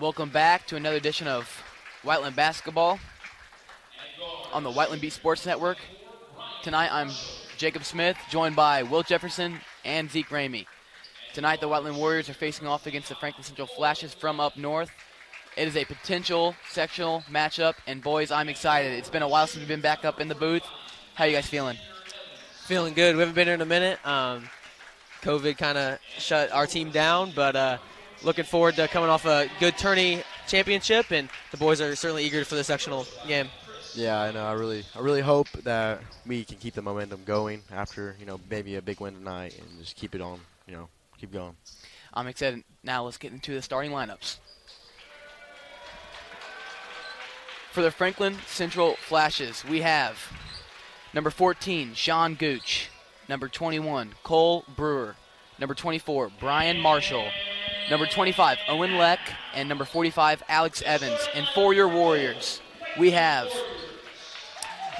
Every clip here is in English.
Welcome back to another edition of Whiteland Basketball on the Whiteland Beat Sports Network. Tonight I'm Jacob Smith, joined by Will Jefferson and Zeke Ramey. Tonight the Whiteland Warriors are facing off against the Franklin Central Flashes from up north. It is a potential sectional matchup, and boys, I'm excited. It's been a while since we've been back up in the booth. How are you guys feeling? Feeling good. We haven't been here in a minute. COVID kind of shut our team down, but looking forward to coming off a good tourney championship, and the boys are certainly eager for the sectional game. Yeah, I know. I really hope that we can keep the momentum going after, maybe a big win tonight and just keep it on, keep going. I'm excited. Now let's get into the starting lineups. For the Franklin Central Flashes, we have number 14, Sean Gooch, number 21, Cole Brewer, number 24, Brian Marshall, number 25, Owen Leck, and number 45, Alex Evans. And for your Warriors, we have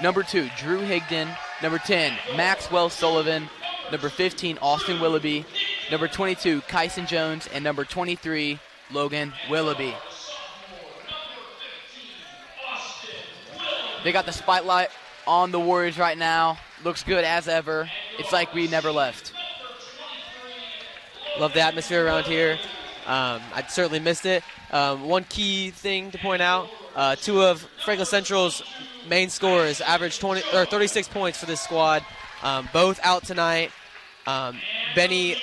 number 2, Drew Higdon, number 10, Maxwell Sullivan, number 15, Austin Willoughby, number 22, Kyson Jones, and number 23, Logan Willoughby. They got the spotlight on the Warriors right now. Looks good as ever. It's like we never left. Love the atmosphere around here. I certainly missed it. One key thing to point out, two of Franklin Central's main scorers averaged 36 points for this squad. Both out tonight. Benny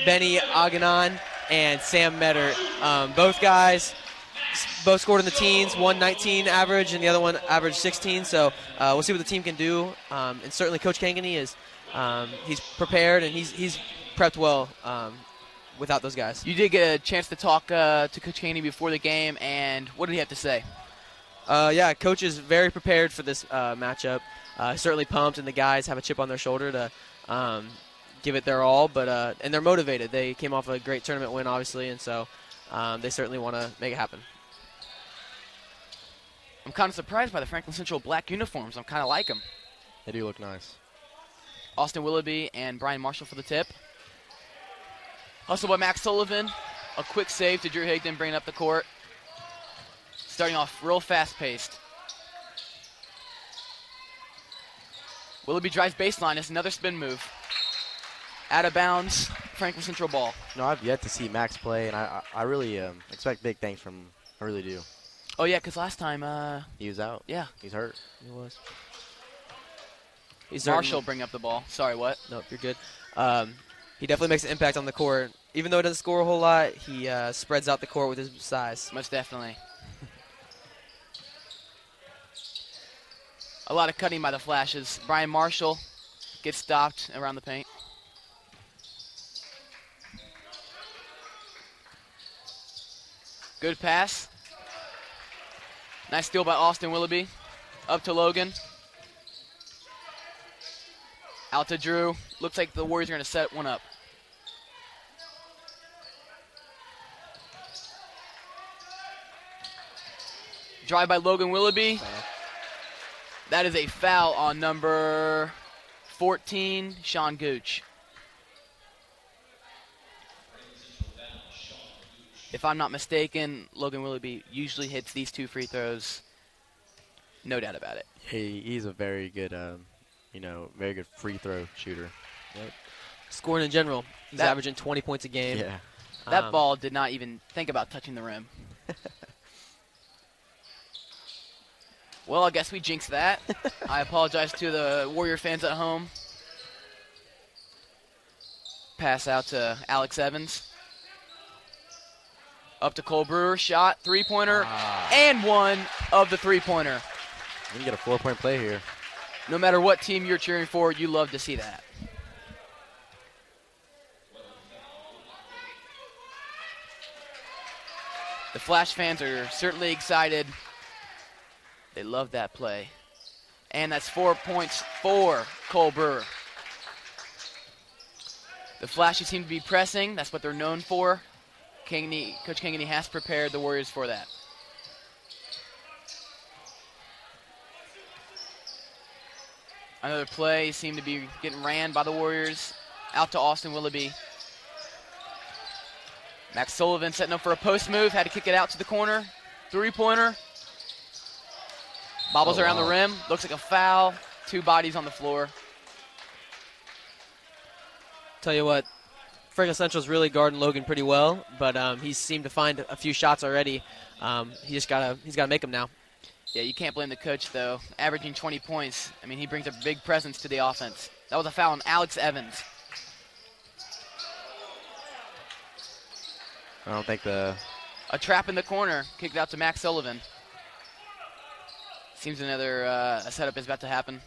Aganon and Sam Metter. Both guys both scored in the teens, one 19 average and the other one averaged 16. So we'll see what the team can do. And certainly Coach Kangany is he's prepared and he's prepped well without those guys. You did get a chance to talk to Coach Kangany before the game, and what did he have to say? Yeah, Coach is very prepared for this matchup. Certainly pumped, and the guys have a chip on their shoulder to give it their all. But and they're motivated. They came off a great tournament win, obviously, and so they certainly want to make it happen. I'm kind of surprised by the Franklin Central black uniforms. I'm kind of like them. They do look nice. Austin Willoughby and Brian Marshall for the tip. Hustle by Max Sullivan. A quick save to Drew Higdon, bringing up the court. Starting off real fast-paced. Willoughby drives baseline. It's another spin move. Out of bounds, Franklin Central ball. No, I've yet to see Max play, and I really expect big things from him. I really do. Oh, yeah, because last time he was out. Yeah. He's hurt. He was. Marshall bring up the ball. Sorry, what? Nope, you're good. He definitely makes an impact on the court. Even though he doesn't score a whole lot, he spreads out the court with his size. Most definitely. A lot of cutting by the Flashes. Brian Marshall gets stopped around the paint. Good pass. Nice steal by Austin Willoughby. Up to Logan. Out to Drew. Looks like the Warriors are going to set one up. Drive by Logan Willoughby. That is a foul on number 14, Sean Gooch. If I'm not mistaken, Logan Willoughby usually hits these two free throws. No doubt about it. He's a very good, very good free throw shooter. Yep. Scoring in general, he's averaging 20 points a game. Yeah. That ball did not even think about touching the rim. Well, I guess we jinxed that. I apologize to the Warrior fans at home. Pass out to Alex Evans. Up to Cole Brewer. Shot, three-pointer, and one of the three-pointer. You can get a 4-point play here. No matter what team you're cheering for, you love to see that. The Flash fans are certainly excited. They love that play. And that's 4 points for Cole Brewer. The Flashes seem to be pressing. That's what they're known for. Coach Kangany has prepared the Warriors for that. Another play seemed to be getting ran by the Warriors. Out to Austin Willoughby. Max Sullivan setting up for a post move. Had to kick it out to the corner. Three-pointer. Bobbles around the rim. Looks like a foul. 2 bodies on the floor. Tell you what, Franklin Central's really guarding Logan pretty well, but he seemed to find a few shots already. He's got to make them now. Yeah, you can't blame the coach, though. Averaging 20 points. I mean, he brings a big presence to the offense. That was a foul on Alex Evans. I don't think A trap in the corner. Kicked out to Max Sullivan. Seems another a setup is about to happen.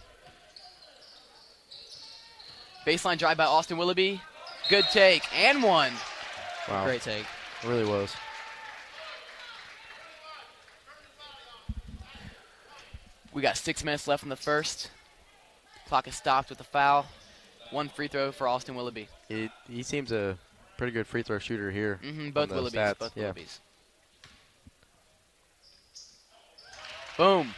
Baseline drive by Austin Willoughby. Good take. And one. Wow. Great take. It really was. We got 6 minutes left in the first. Clock is stopped with a foul. 1 free throw for Austin Willoughby. He seems a pretty good free throw shooter here. Both on the Willoughbys. stats. Both Yeah. Willoughbys. Boom.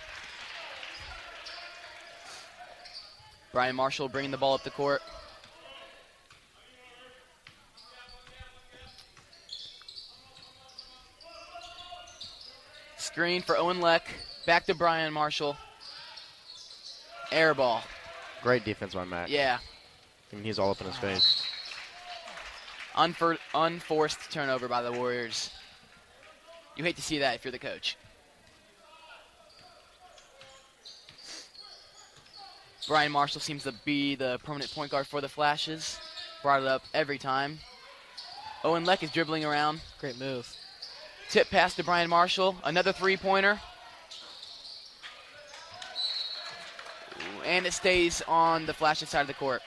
Brian Marshall bringing the ball up the court. Screen for Owen Leck. Back to Brian Marshall. Air ball. Great defense by Mac. Yeah. I mean, he's all up in his face. Unforced turnover by the Warriors. You hate to see that if you're the coach. Brian Marshall seems to be the permanent point guard for the Flashes. Brought it up every time. Owen Leck is dribbling around. Great move. Tip pass to Brian Marshall. Another three-pointer. And it stays on the Flashes side of the court.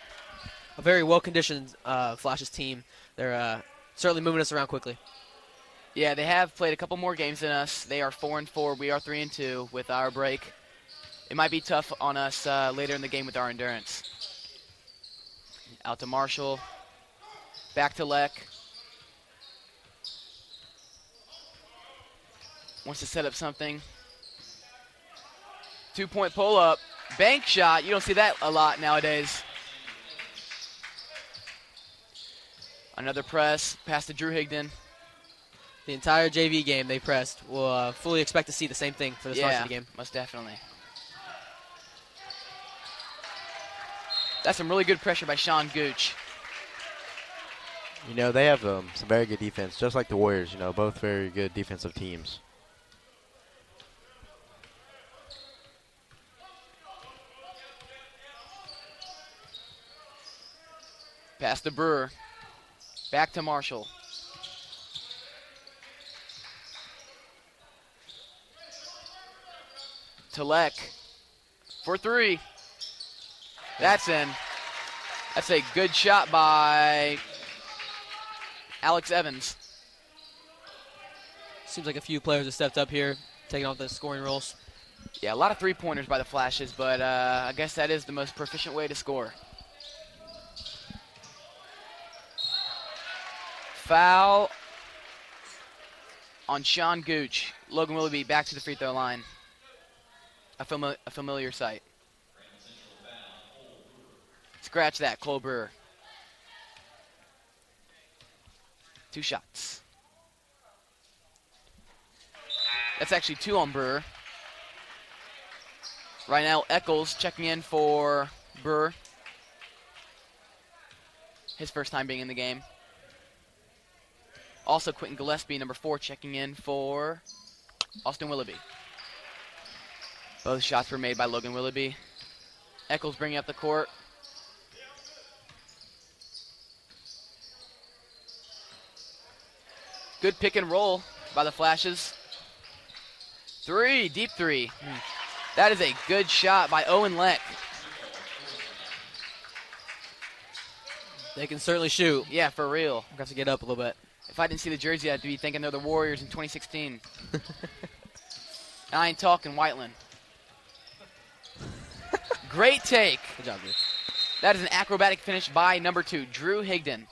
A very well-conditioned Flashes team. They're certainly moving us around quickly. Yeah, they have played a couple more games than us. They are 4-4. We are 3-2 with our break. It might be tough on us later in the game with our endurance. Out to Marshall. Back to Leck. Wants to set up something. 2-point pull-up. Bank shot. You don't see that a lot nowadays. Another press. Pass to Drew Higdon. The entire JV game they pressed. We'll fully expect to see the same thing for this varsity game. Most definitely. That's some really good pressure by Sean Gooch. You know, they have some very good defense, just like the Warriors. You know, both very good defensive teams. Pass to Brewer. Back to Marshall. To Leck. For 3. That's in. That's a good shot by Alex Evans. Seems like a few players have stepped up here, taking off the scoring roles. Yeah, a lot of three-pointers by the Flashes, but I guess that is the most proficient way to score. Foul on Sean Gooch. Logan Willoughby back to the free throw line. A familiar sight. Scratch that, Cole Brewer. 2 shots. That's actually 2 on Brewer. Right now, Eccles checking in for Brewer. His first time being in the game. Also, Quentin Gillespie, number 4, checking in for Austin Willoughby. Both shots were made by Logan Willoughby. Eccles bringing up the court. Good pick and roll by the Flashes. 3, deep 3. That is a good shot by Owen Leck. They can certainly shoot. Yeah, for real. We'll have to get up a little bit. If I didn't see the jersey, I'd be thinking they're the Warriors in 2016. And I ain't talking Whiteland. Great take. Good job, dude. That is an acrobatic finish by number 2, Drew Higdon.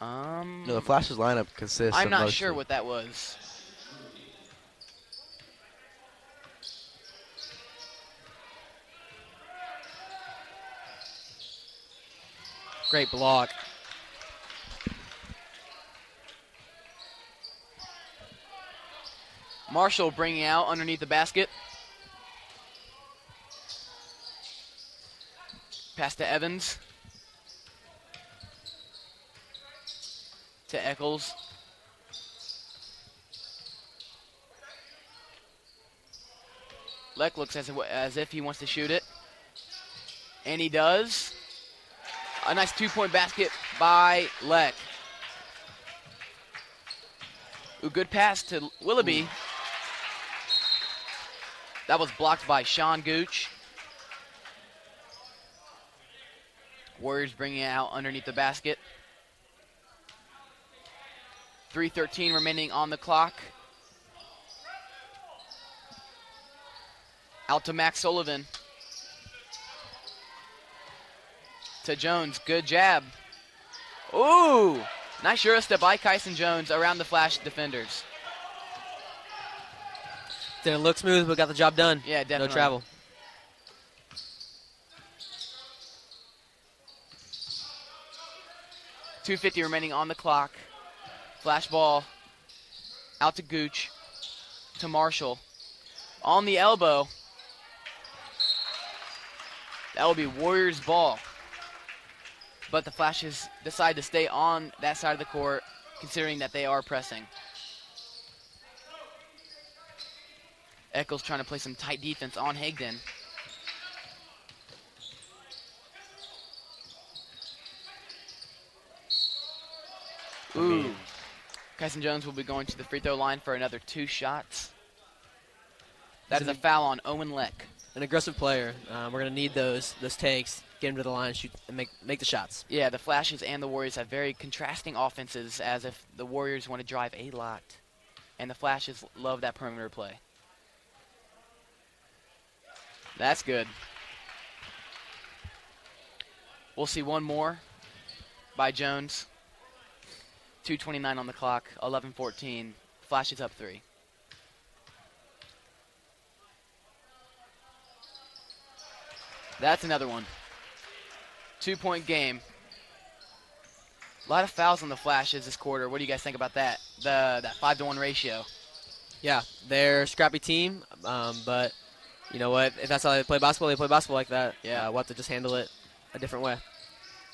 No, the Flashes lineup consists I'm of not mostly- sure what that was. Great block. Marshall bringing out underneath the basket. Pass to Evans. To Eccles. Leck looks as if he wants to shoot it. And he does. A nice two-point basket by Leck. Ooh, good pass to Willoughby. Ooh. That was blocked by Sean Gooch. Warriors bringing it out underneath the basket. 3:13 remaining on the clock. Out to Max Sullivan. To Jones, good jab. Ooh, nice Euro step by Kyson Jones around the Flash defenders. Didn't look smooth, but got the job done. Yeah, definitely. No travel. .250 remaining on the clock. Flash ball out to Gooch, to Marshall. On the elbow. That will be Warriors ball. But the Flashes decide to stay on that side of the court, considering that they are pressing. Eccles trying to play some tight defense on Higdon. Ooh. Kyson Jones will be going to the free throw line for another 2 shots. That is a foul on Owen Leck. An aggressive player. We're going to need those takes, get him to the line, shoot, and make the shots. Yeah, the Flashes and the Warriors have very contrasting offenses, as if the Warriors want to drive a lot, and the Flashes love that perimeter play. That's good. We'll see one more by Jones. 2:29 on the clock, 11-14. Flashes up 3. That's another one. 2-point game. A lot of fouls on the Flashes this quarter. What do you guys think about that? That 5-to-1 ratio. Yeah, they're a scrappy team, but you know what? If that's how they play basketball like that. Yeah, we'll have to just handle it a different way.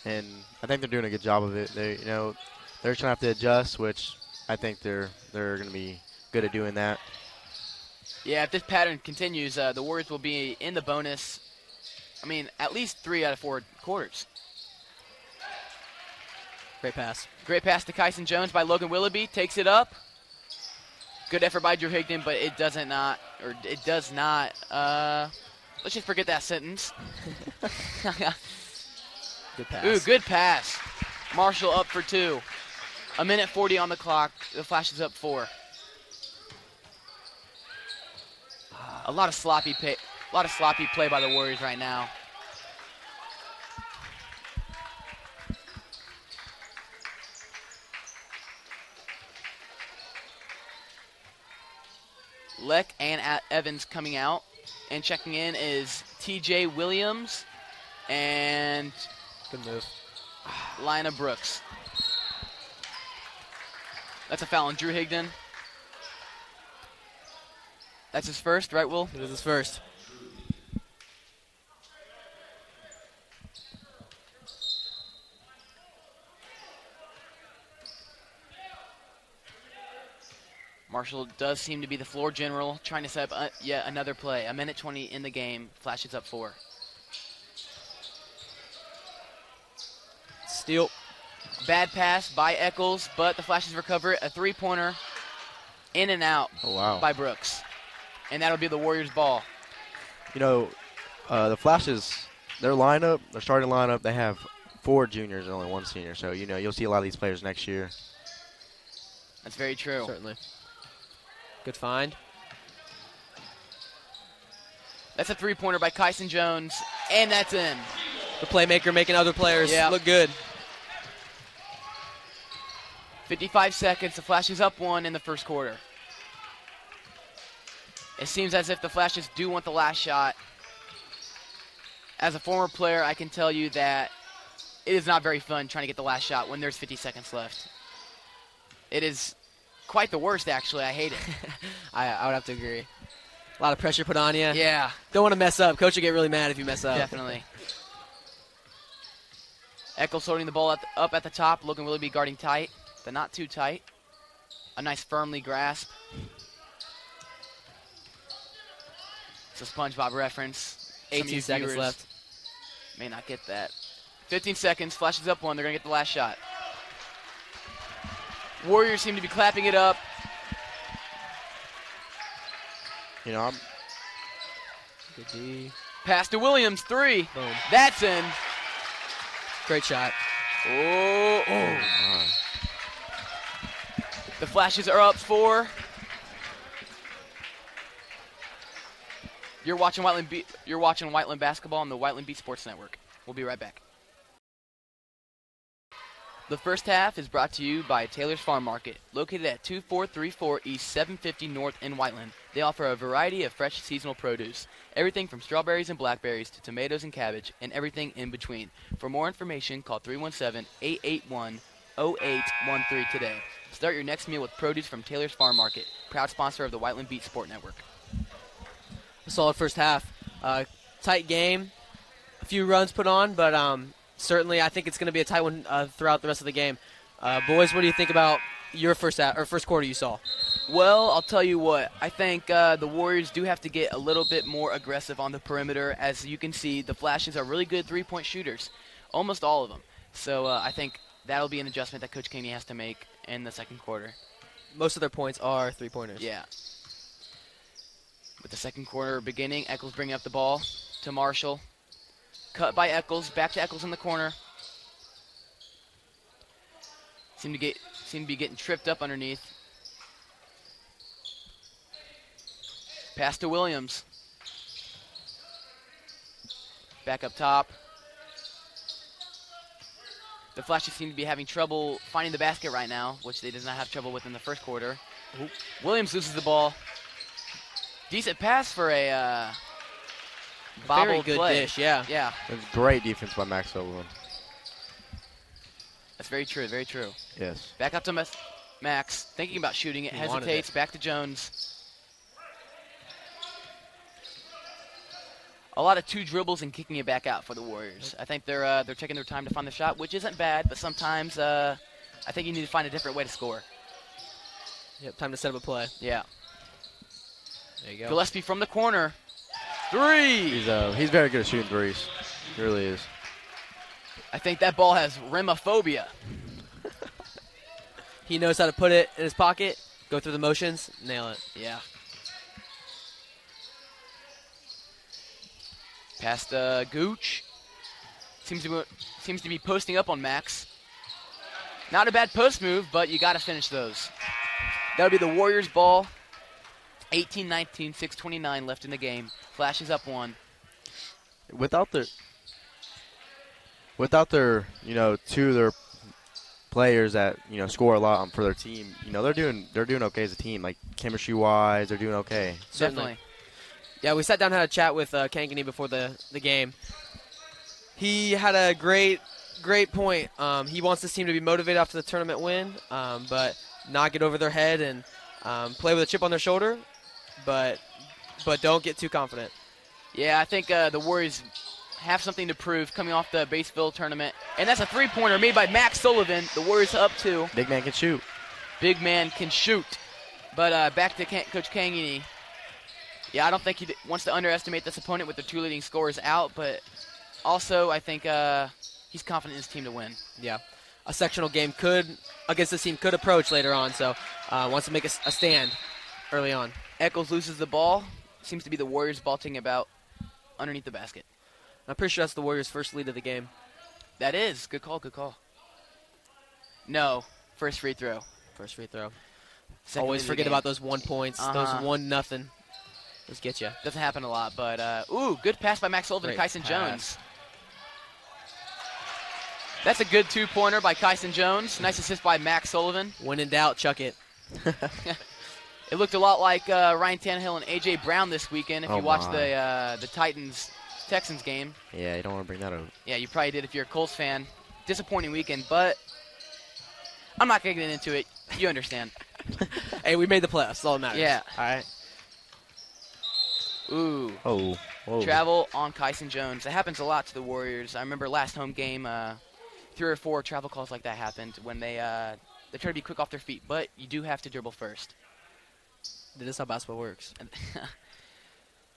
And I think they're doing a good job of it. They're just gonna have to adjust, which I think they're gonna be good at doing that. Yeah, if this pattern continues, the Warriors will be in the bonus. I mean, at least 3 out of 4 quarters. Great pass. Great pass to Kyson Jones by Logan Willoughby. Takes it up. Good effort by Drew Higdon, but it does not. Let's just forget that sentence. Good pass. Ooh, good pass. Marshall up for 2. 1:40 on the clock. The Flash is up 4. A lot of sloppy play by the Warriors right now. Leck and Evans coming out, and checking in is T.J. Williams and good move. Lina Brooks. That's a foul on Drew Higdon. That's his first, right, Will? It is his first. Marshall does seem to be the floor general, trying to set up yet another play. 1:20 in the game. Flashes up 4. Steal. Bad pass by Eccles, but the Flashes recover it. A 3-pointer in and out by Brooks. And that'll be the Warriors' ball. The Flashes, their starting lineup, they have 4 juniors and only 1 senior. So, you'll see a lot of these players next year. That's very true. Certainly. Good find. That's a 3-pointer by Kyson Jones, and that's in. The playmaker making other players look good. 55 seconds. The Flashes up 1 in the first quarter. It seems as if the Flashes do want the last shot. As a former player, I can tell you that it is not very fun trying to get the last shot when there's 50 seconds left. It is quite the worst, actually. I hate it. I would have to agree. A lot of pressure put on you. Yeah, Don't want to mess up. Coach will get really mad if you mess up. definitely. Eccles holding the ball up at the top, looking really be guarding tight, but not too tight. A nice firmly grasp. It's a SpongeBob reference. 18 seconds left. May not get that. 15 seconds, flashes up one. They're going to get the last shot. Warriors seem to be clapping it up. You know, Good D. Pass to Williams, 3. Boom. That's in. Great shot. Oh. my. The Flashes are up 4. You're watching Whiteland basketball on the Whiteland Beat Sports Network. We'll be right back. The first half is brought to you by Taylor's Farm Market, located at 2434 East 750 North in Whiteland. They offer a variety of fresh seasonal produce, everything from strawberries and blackberries to tomatoes and cabbage, and everything in between. For more information, call 317-881-0813 today. Start your next meal with produce from Taylor's Farm Market, proud sponsor of the Whiteland Beat Sport Network. A solid first half. Tight game. A few runs put on, but certainly I think it's going to be a tight one throughout the rest of the game. Boys, what do you think about your first quarter you saw? Well, I'll tell you what. I think the Warriors do have to get a little bit more aggressive on the perimeter. As you can see, the Flashes are really good three-point shooters, almost all of them. So I think that'll be an adjustment that Coach Kaney has to make in the second quarter. Most of their points are three-pointers. Yeah. With the second quarter beginning, Eccles bringing up the ball to Marshall. Cut by Eccles, back to Eccles in the corner. Seem to be getting tripped up underneath. Pass to Williams. Back up top. The Flashes seem to be having trouble finding the basket right now, which they did not have trouble with in the first quarter. Oop. Williams loses the ball. Decent pass for a bobbled Very good play. dish, yeah. Yeah, That's great defense by Max Sullivan. that's very true, very true. Yes. Back up to Max, thinking about shooting it, He wanted hesitates, it. back to Jones. A lot of two dribbles and kicking it back out for the Warriors. I think they're taking their time to find the shot, which isn't bad, but sometimes I think you need to find a different way to score. Yep, time to set up a play. Yeah. There you go. Gillespie from the corner. 3! He's very good at shooting threes. He really is. I think that ball has remophobia. He knows how to put it in his pocket, go through the motions, nail it. Yeah. Past Gooch. Seems to be posting up on Max. Not a bad post move, but you got to finish those. That'll be the Warriors' ball. 18-19, 6:29 left in the game. Flashes up 1. Without their, two of their players that score a lot for their team, they're doing okay as a team. Like chemistry wise, they're doing okay. Definitely. Yeah, we sat down and had a chat with Kankany before the game. He had a great point. He wants this team to be motivated after the tournament win, but not get over their head and play with a chip on their shoulder, but don't get too confident. Yeah, I think the Warriors have something to prove coming off the Batesville tournament. And that's a three-pointer made by Max Sullivan. The Warriors up 2. Big man can shoot. Big man can shoot. But back to Coach Kankany. Yeah, I don't think he wants to underestimate this opponent with the 2 leading scorers out, but also I think he's confident in his team to win. Yeah. A sectional game against this team could approach later on, so wants to make a stand early on. Eccles loses the ball. Seems to be the Warriors vaulting about underneath the basket. I'm pretty sure that's the Warriors' first lead of the game. That is. Good call, good call. No. First free throw. First free throw. Second Always lead of the forget game. about those 1 points, those 1-0. Those get you. Doesn't happen a lot, but good pass by Max Sullivan Great to Kyson pass. Jones. That's a good 2-pointer by Kyson Jones. Nice assist by Max Sullivan. When in doubt, chuck it. It looked a lot like Ryan Tannehill and A.J. Brown this weekend if you watched the Titans-Texans game. Yeah, you don't want to bring that up. Yeah, you probably did if you're a Colts fan. Disappointing weekend, but I'm not going to get into it. You understand. Hey, we made the playoffs. That's all that matters. Yeah. All right. Ooh. Oh. Whoa. Travel on Kyson Jones. That happens a lot to the Warriors. I remember last home game, 3 or 4 travel calls like that happened when they try to be quick off their feet, but you do have to dribble first. This is how basketball works.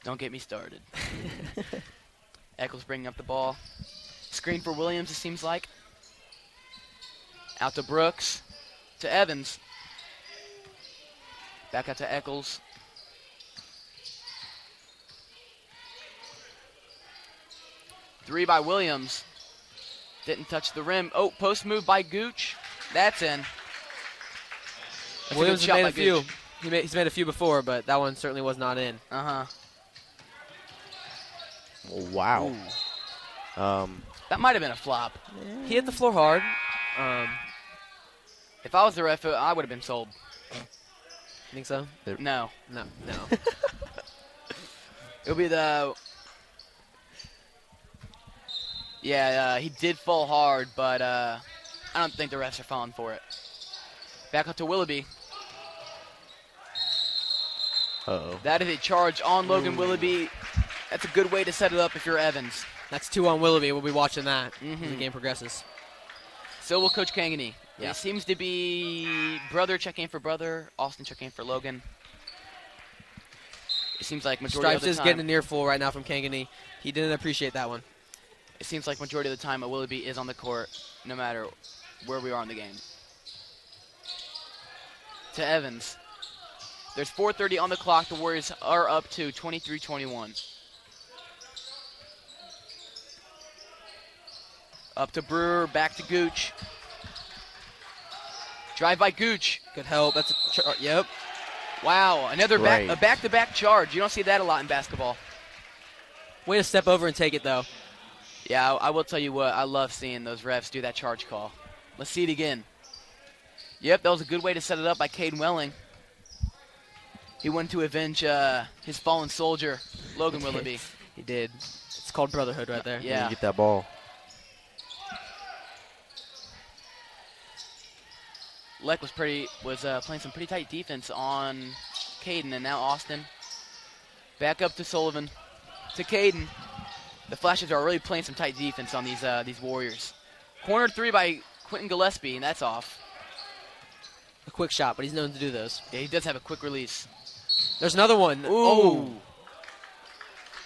Don't get me started. Eccles bringing up the ball. Screen for Williams, it seems like. Out to Brooks. To Evans. Back out to Eccles. Three by Williams. Didn't touch the rim. Oh, post move by Gooch. That's in. That's Williams a good has made shot a by few. Gooch. He's made a few before, but that one certainly was not in. Uh-huh. Wow. That might have been a flop. He hit the floor hard. If I was the ref, I would have been sold. Think so? No. No. It'll be the... Yeah, he did fall hard, but I don't think the refs are falling for it. Back up to Willoughby. Uh-oh. That is a charge on Logan Willoughby. That's a good way to set it up if you're Evans. That's 2 on Willoughby. We'll be watching that as Mhm. the game progresses. So will Coach Kangany. Yeah. It seems to be brother checking for brother, Austin checking for Logan. It seems like majority Stripes of the is time. getting an earful right now from Kangany. He didn't appreciate that one. It seems like majority of the time a Willoughby is on the court, no matter where we are in the game. To Evans. There's 4:30 on the clock. The Warriors are up to 23-21. Up to Brewer, back to Gooch. Drive by Gooch. Good help. That's a yep. Wow, another Right. a back-to-back charge. You don't see that a lot in basketball. Way to step over and take it, though. Yeah, I will tell you what, I love seeing those refs do that charge call. Let's see it again. Yep, that was a good way to set it up by Caden Welling. He went to avenge his fallen soldier, Logan Willoughby. He did. It's called brotherhood right there. Yeah. You get that ball. Leck was playing some pretty tight defense on Caden, and now Austin. Back up to Sullivan, to Caden. The Flashes are really playing some tight defense on these Warriors. Corner 3 by Quentin Gillespie, and that's off. A quick shot, but he's known to do those. Yeah, he does have a quick release. There's another one. Ooh. Oh.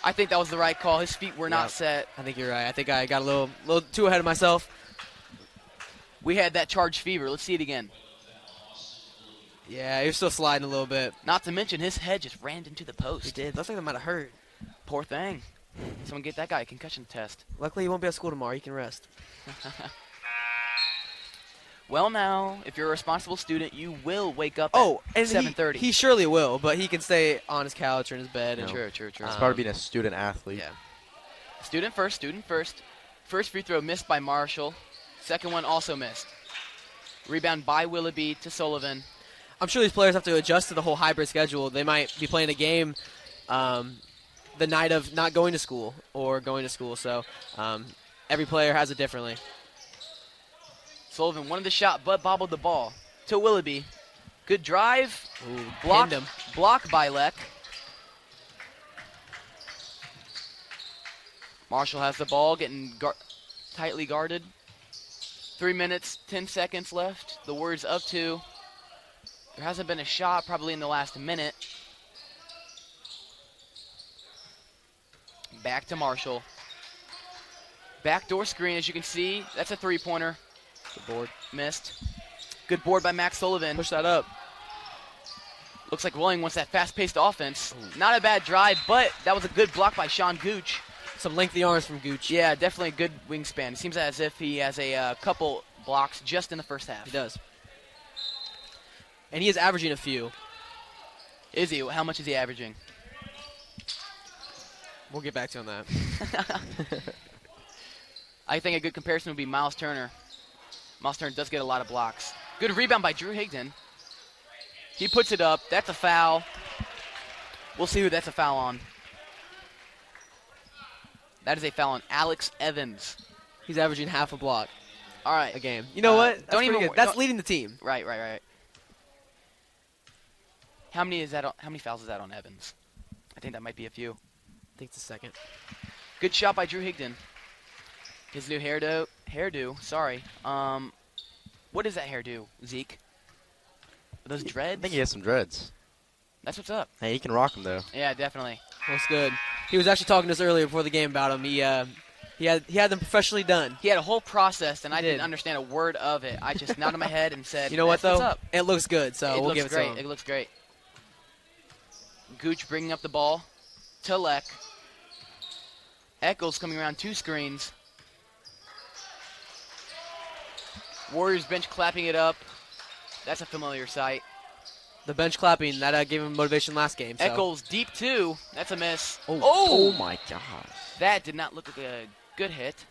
I think that was the right call. His feet were not Yep. set. I think you're right. I think I got a little too ahead of myself. We had that charge fever. Let's see it again. Yeah, he was still sliding a little bit. Not to mention his head just ran into the post. He did. Looks like that might have hurt. Poor thing. Someone get that guy a concussion test. Luckily, he won't be at school tomorrow. He can rest. Well, now, if you're a responsible student, you will wake up Oh, at and 7:30. He surely will, but he can stay on his couch or in his bed. And True. It's part of being a student athlete. Yeah. Student first. First free throw missed by Marshall. Second one also missed. Rebound by Willoughby to Sullivan. I'm sure these players have to adjust to the whole hybrid schedule. They might be playing a game the night of not going to school or going to school. So every player has it differently. Sullivan wanted the shot, but bobbled the ball to Willoughby. Good drive. Ooh, Blocked, pinned him. blocked by Leck. Marshall has the ball, getting tightly guarded. 3 minutes, 10 seconds left. The Warriors up 2. There hasn't been a shot probably in the last minute. Back to Marshall. Backdoor screen, as you can see. That's a three-pointer. Good board. Missed. Good board by Max Sullivan. Push that up. Looks like Willing wants that fast-paced offense. Not a bad drive, but that was a good block by Sean Gooch. Some lengthy arms from Gooch. Yeah, definitely a good wingspan. It seems as if he has a couple blocks just in the first half. He does. And he is averaging a few. Is he? How much is he averaging? We'll get back to him on that. I think a good comparison would be Miles Turner. Miles Turner does get a lot of blocks. Good rebound by Drew Higdon. He puts it up. That's a foul. We'll see who that's a foul on. That is a foul on Alex Evans. He's averaging half a block All right. a game. You know what? That's don't pretty even good. wor- That's don't- leading the team. Right. How many fouls is that on Evans? I think that might be a few. I think it's the second. Good shot by Drew Higdon. His new hairdo. Sorry. What is that hairdo, Zeke? Are those dreads? I think he has some dreads. That's what's up. Hey, he can rock them though. Yeah, definitely. Looks good. He was actually talking to us earlier before the game about him. He had them professionally done. He had a whole process, and I did. didn't understand a word of it. I just nodded my head and said, You know what, "That's though? what's up?" It looks good, so we'll give it great. to him. It looks great. Gooch bringing up the ball to Leck. Eccles coming around 2 screens. Warriors bench clapping it up. That's a familiar sight. The bench clapping, that gave him motivation last game. So. Eccles deep 2. That's a miss. Oh my gosh. That did not look like a good hit.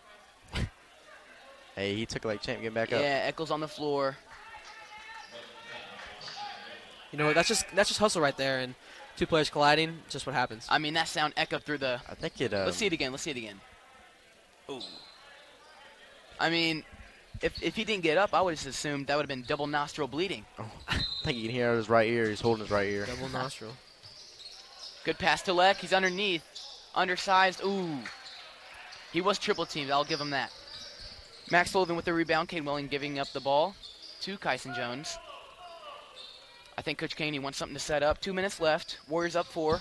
Hey, he took it like champ, getting back up. Yeah, Eccles on the floor. You know what? That's just hustle right there, and 2 players colliding. Just what happens. I mean, that sound echoed through the. I think it. Let's see it again. Ooh. I mean, if he didn't get up, I would have just assumed that would have been double nostril bleeding. Oh, I think you can hear his right ear. He's holding his right ear. Double nostril. Good pass to Leck. He's underneath. Undersized. Ooh. He was triple teamed. I'll give him that. Max Sullivan with the rebound. Cade Welling giving up the ball to Kyson Jones. I think Coach Caney wants something to set up. 2 minutes left. Warriors up 4.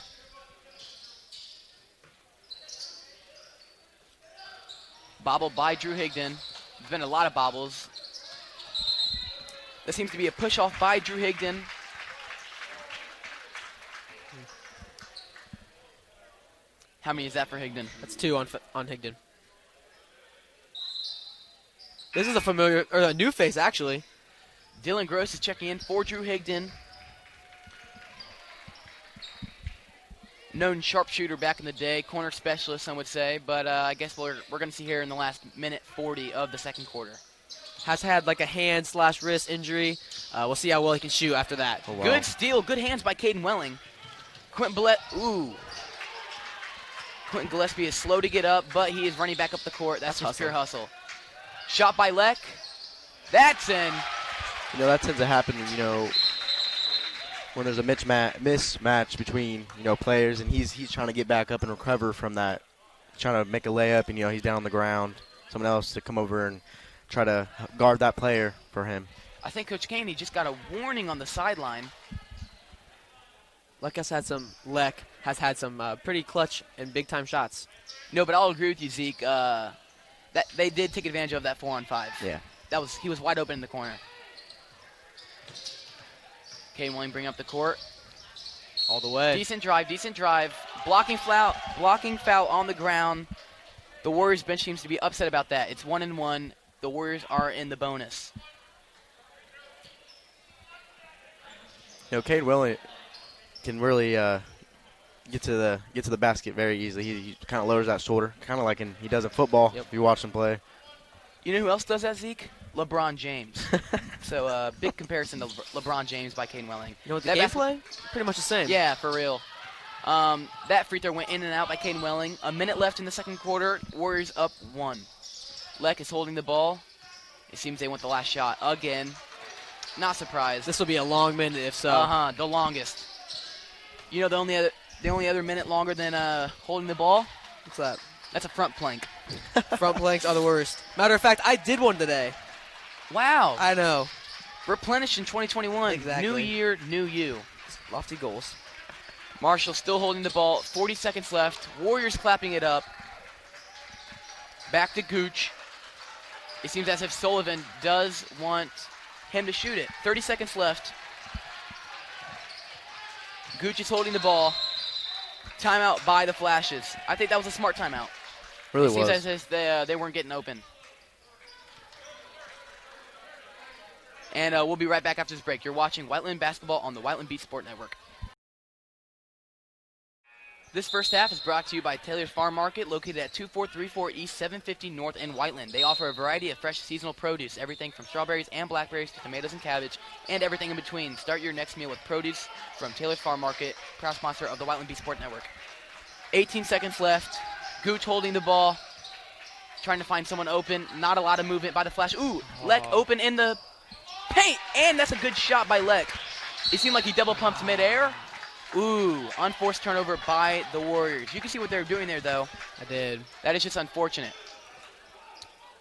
Bobble by Drew Higdon. There's been a lot of bobbles. That seems to be a push-off by Drew Higdon. How many is that for Higdon? That's 2 on Higdon. This is a new face, actually. Dylan Gross is checking in for Drew Higdon. Known sharpshooter back in the day, corner specialist, some would say, but I guess we're going to see here in the last minute 40 of the second quarter. Has had like a hand/wrist injury. We'll see how well he can shoot after that. Oh, wow. Good steal, good hands by Caden Welling. Quentin Gillespie is slow to get up, but he is running back up the court. That's just pure hustle. Shot by Leck. That's in. You know, that tends to happen, you know, when there's a mismatch between, you know, players, and he's trying to get back up and recover from that, trying to make a layup, and, you know, he's down on the ground. Someone else to come over and try to guard that player for him. I think Coach Caney just got a warning on the sideline. Leck has had some pretty clutch and big-time shots. No, but I'll agree with you, Zeke. That they did take advantage of that 4-on-5. Yeah. He was wide open in the corner. Caden Welling bring up the court. All the way. Decent drive. Blocking foul on the ground. The Warriors bench seems to be upset about that. It's 1-1. The Warriors are in the bonus. You know, Cade Welling can really get to the basket very easily. He kind of lowers that shoulder, kind of like he does in football. Yep. If you watch him play. You know who else does that, Zeke? LeBron James. So big comparison to LeBron James by Caden Welling. You know what, the gameplay? Pretty much the same. Yeah, for real. That free throw went in and out by Caden Welling. A minute left in the second quarter. Warriors up 1. Leck is holding the ball. It seems they want the last shot again. Not surprised. This will be a long minute if so. The longest. You know the only other minute longer than holding the ball? What's that? That's a front plank. Front planks are the worst. Matter of fact, I did one today. Wow. I know. Replenished in 2021. Exactly. New year, new you. Lofty goals. Marshall still holding the ball. 40 seconds left. Warriors clapping it up. Back to Gooch. It seems as if Sullivan does want him to shoot it. 30 seconds left. Gooch is holding the ball. Timeout by the Flashes. I think that was a smart timeout. Really it seems was. as if they weren't getting open. And we'll be right back after this break. You're watching Whiteland Basketball on the Whiteland Beat Sport Network. This first half is brought to you by Taylor's Farm Market, located at 2434 East 750 North in Whiteland. They offer a variety of fresh seasonal produce, everything from strawberries and blackberries to tomatoes and cabbage, and everything in between. Start your next meal with produce from Taylor's Farm Market, proud sponsor of the Whiteland Beat Sport Network. 18 seconds left. Gooch holding the ball, trying to find someone open. Not a lot of movement by the Flash. Ooh, Leck open in the paint, and that's a good shot by Leck. He seemed like he double pumped midair. Ooh, unforced turnover by the Warriors. You can see what they're doing there, though. I did. That is just unfortunate.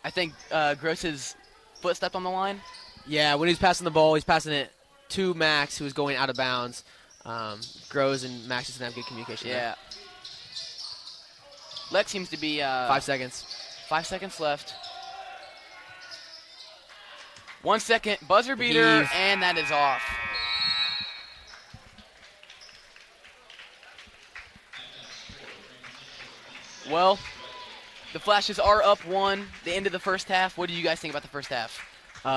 I think Gross's foot stepped on the line. Yeah, when he's passing the ball, he's passing it to Max, who was going out of bounds. Gross and Max just didn't have good communication. Yeah. There. Lex seems to be 5 seconds. 5 seconds left. 1 second, buzzer beater, Heave. and that is off. Well, the Flashes are up 1. The end of the first half. What do you guys think about the first half?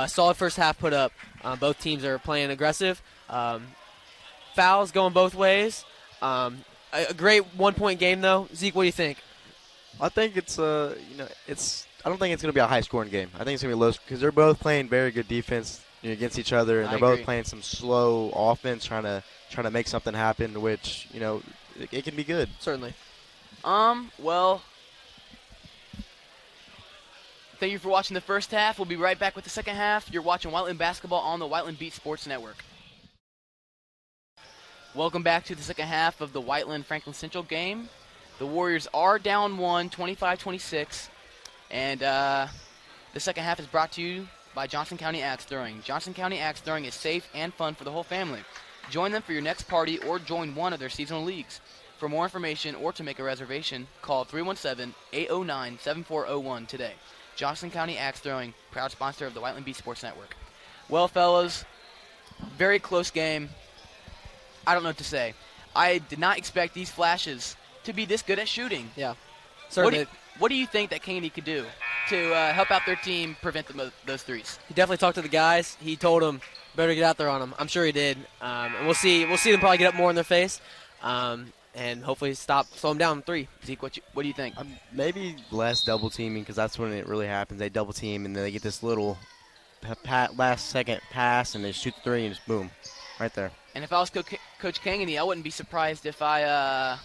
Solid first half put up. Both teams are playing aggressive. Fouls going both ways. A great 1-point game, though. Zeke, what do you think? I think it's I don't think it's going to be a high-scoring game. I think it's going to be low because they're both playing very good defense against each other, and I they're both agree. playing some slow offense, trying to make something happen, which it can be good. Certainly. Well, thank you for watching the first half. We'll be right back with the second half. You're watching Whiteland basketball on the Whiteland Beat Sports Network. Welcome back to the second half of the Whiteland-Franklin Central game. The Warriors are down 1, 25-26, and the second half is brought to you by Johnson County Axe Throwing. Johnson County Axe Throwing is safe and fun for the whole family. Join them for your next party or join one of their seasonal leagues. For more information or to make a reservation, call 317-809-7401 today. Johnson County Axe Throwing, proud sponsor of the Whiteland Beat Sports Network. Well, fellas, very close game. I don't know what to say. I did not expect these Flashes to be this good at shooting. Yeah. Certainly. What do you think that Candy could do to help out their team prevent those threes? He definitely talked to the guys. He told them better get out there on them. I'm sure he did. And we'll see them probably get up more in their face, and hopefully slow them down 3. Zeke, what do you think? Maybe less double teaming because that's when it really happens. They double team and then they get this little last second pass and they shoot the 3 and just boom, right there. And if I was Coach Kangany, I wouldn't be surprised if I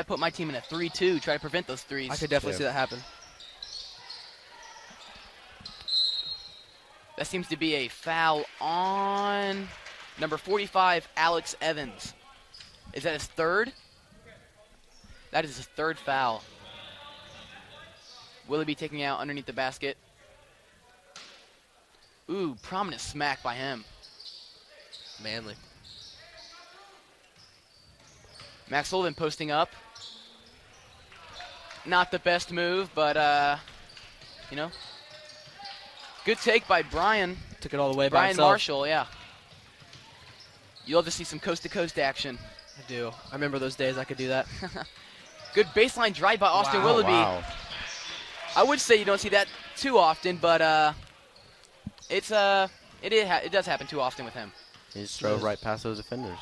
put my team in a 3-2, try to prevent those threes. I could definitely see that happen. That seems to be a foul on number 45, Alex Evans. Is that his third? That is his third foul. Willoughby taking out underneath the basket. Ooh, prominent smack by him. Manly. Max Sullivan posting up. Not the best move, but, good take by Brian. Took it all the way by Brian himself. Marshall, yeah. You'll have to see some coast-to-coast action. I do. I remember those days I could do that. Good baseline drive by Austin Wow. Willoughby. Wow. I would say you don't see that too often, but it does happen too often with him. He just drove right past those defenders.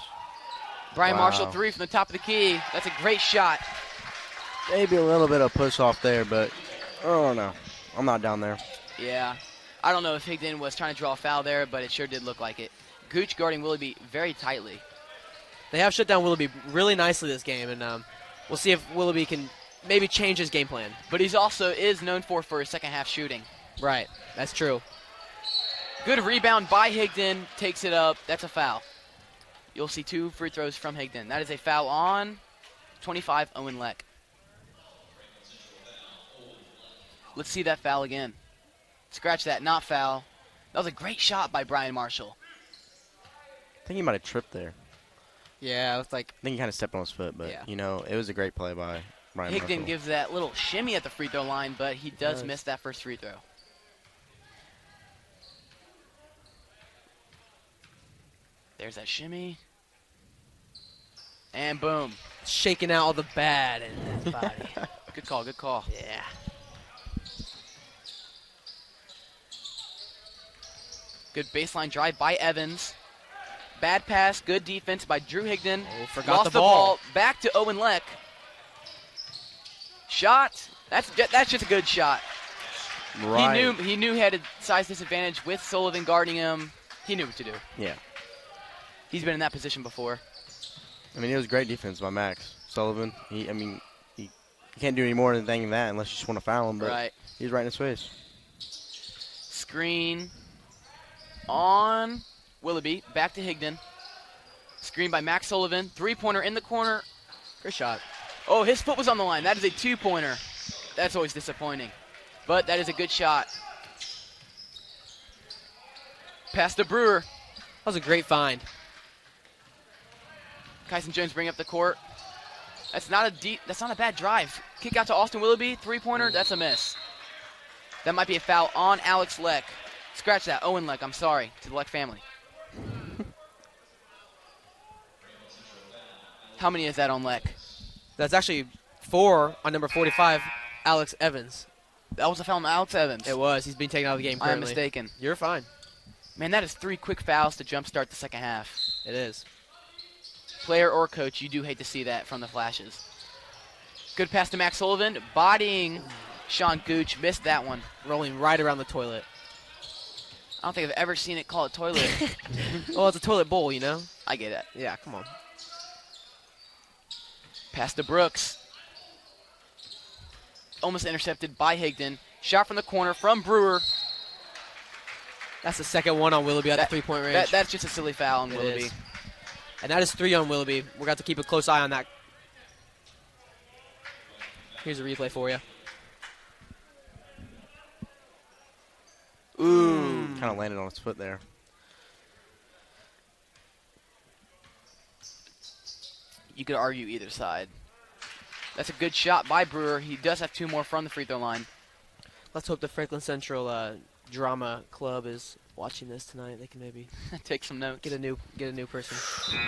Brian Wow. Marshall 3 from the top of the key. That's a great shot. Maybe a little bit of push off there, but I don't know. I'm not down there. Yeah. I don't know if Higdon was trying to draw a foul there, but it sure did look like it. Gooch guarding Willoughby very tightly. They have shut down Willoughby really nicely this game, and we'll see if Willoughby can maybe change his game plan. But he's also is known for his second half shooting. Right. That's true. Good rebound by Higdon. Takes it up. That's a foul. You'll see 2 free throws from Higdon. That is a foul on 25, Owen Leck. Let's see that foul again. Scratch that, not foul. That was a great shot by Brian Marshall. I think he might have tripped there. Yeah, it's like I think he kind of stepped on his foot, but, Yeah. it was a great play by Brian Higdon Marshall. gives that little shimmy at the free throw line, but he does miss that first free throw. There's that shimmy. And boom. shaking out all the bad in his body. Good call, good call. Yeah. Good baseline drive by Evans. Bad pass, good defense by Drew Higdon. Oh, forgot Lost the the ball. Back to Owen Leck. Shot. That's just a good shot. Right. He knew he had a size disadvantage with Sullivan guarding him. He knew what to do. Yeah. He's been in that position before. I mean, it was great defense by Max Sullivan. He can't do any more than that unless you just want to foul him. But Right. he's right in his face. Screen on Willoughby. Back to Higdon. Screen by Max Sullivan. Three-pointer in the corner. Great shot. Oh, his foot was on the line. That is a two-pointer. That's always disappointing. But that is a good shot. Pass to Brewer. That was a great find. Kyson Jones bring up the court. That's not a bad drive. Kick out to Austin Willoughby. Three-pointer. That's a miss. That might be a foul on Alex Leck. Scratch that. Owen Leck. I'm sorry to the Leck family. How many is that on Leck? That's actually 4 on number 45, Alex Evans. That was a foul on Alex Evans. It was. He's being taken out of the game currently. I am mistaken. You're fine. Man, that is 3 quick fouls to jumpstart the second half. It is. Player or coach, you do hate to see that from the Flashes. Good pass to Max Sullivan. Bodying Sean Gooch. Missed that one. Rolling right around the toilet. I don't think I've ever seen it call it toilet. Well, it's a toilet bowl, you know? I get it. Yeah, come on. Pass to Brooks. Almost intercepted by Higdon. Shot from the corner from Brewer. That's the second one on Willoughby at the three-point range. That's just a silly foul on It Willoughby. is. And that is 3 on Willoughby. We're going to keep a close eye on that. Here's a replay for you. Ooh. Kind of landed on his foot there. You could argue either side. That's a good shot by Brewer. He does have 2 more from the free throw line. Let's hope the Franklin Central Drama Club is watching this tonight. They can maybe Take some notes. get a new person.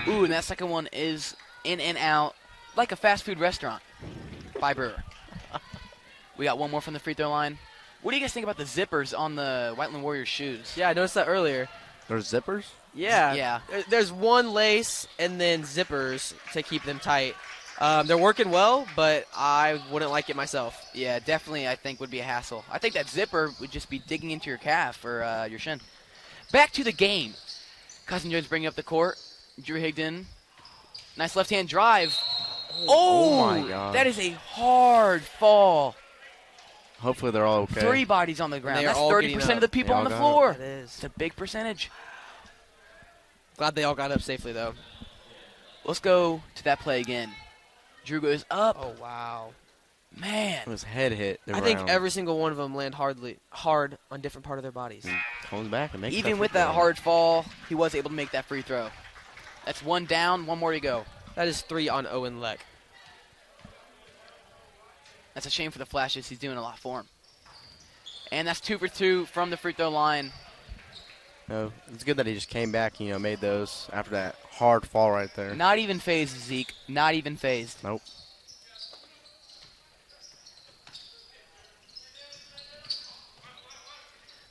Ooh, and that second one is in and out like a fast food restaurant by Brewer. We got 1 more from the free throw line. What do you guys think about the zippers on the Whiteland Warriors shoes? Yeah, I noticed that earlier. There's zippers? Yeah. Yeah. There's one lace and then zippers to keep them tight. They're working well, but I wouldn't like it myself. Yeah, definitely I think would be a hassle. I think that zipper would just be digging into your calf or your shin. Back to the game. Cousin Jones bringing up the court. Drew Higdon. Nice left-hand drive. Oh my God. That is a hard fall. Hopefully they're all okay. 3 bodies on the ground. They are That's all 30% getting of the up. people They on all the got floor. It is. It's a big percentage. Glad they all got up safely, though. Let's go to that play again. Drew goes up. Oh, wow. Man. His head hit the I ground. think every single one of them land hard on different part of their bodies. Comes back and makes Even that with free that throw. hard fall, he was able to make that free throw. That's 1 down, 1 more to go. That is 3 on Owen Leck. That's a shame for the Flashes. He's doing a lot for him. And that's 2 for 2 from the free throw line. No, it's good that he just came back, made those after that hard fall right there. Not even phased, Zeke. Not even phased. Nope.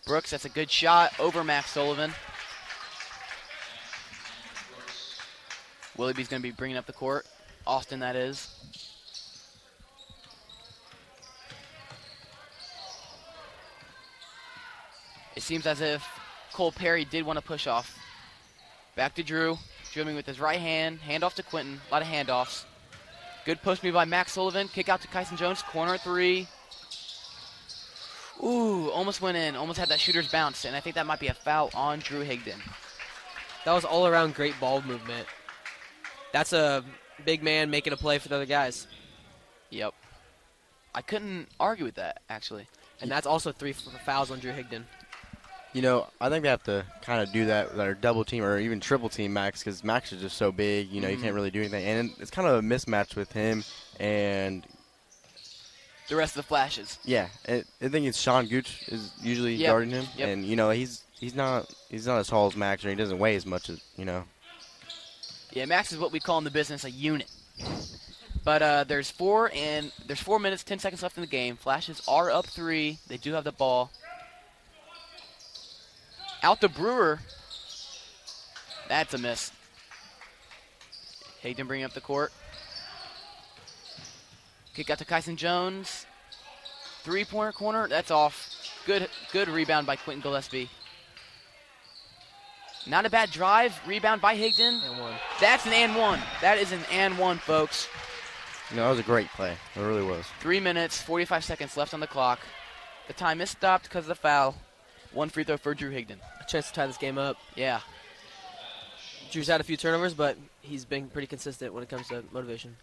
Brooks, that's a good shot over Max Sullivan. Willoughby's going to be bringing up the court. Austin, that is. It seems as if Cole Perry did want to push off. Back to Drew. Dribbling with his right hand. Handoff to Quentin. A lot of handoffs. Good post move by Max Sullivan. Kick out to Kyson Jones. Corner 3. Ooh, almost went in. Almost had that shooter's bounce. And I think that might be a foul on Drew Higdon. That was all around great ball movement. That's a big man making a play for the other guys. Yep. I couldn't argue with that, actually. And that's also 3 fouls on Drew Higdon. I think they have to kind of do that with our double team or even triple team Max because Max is just so big. You can't really do anything. And it's kind of a mismatch with him and The rest of the Flashes. yeah. I think it's Sean Gooch is usually Yep. guarding him, Yep. and he's not as tall as Max, or he doesn't weigh as much as Yeah, Max is what we call in the business a unit. But there's 4 minutes, 10 seconds left in the game. Flashes are up 3. They do have the ball. Out to Brewer. That's a miss. Higdon bringing up the court. Kick out to Kyson Jones. 3-pointer corner. That's off. Good rebound by Quentin Gillespie. Not a bad drive. Rebound by Higdon. And 1. That's an and 1. That is an and 1, folks. that was a great play. It really was. 3 minutes, 45 seconds left on the clock. The time is stopped because of the foul. 1 free throw for Drew Higdon. A chance to tie this game up. Yeah. Drew's had a few turnovers, but he's been pretty consistent when it comes to motivation.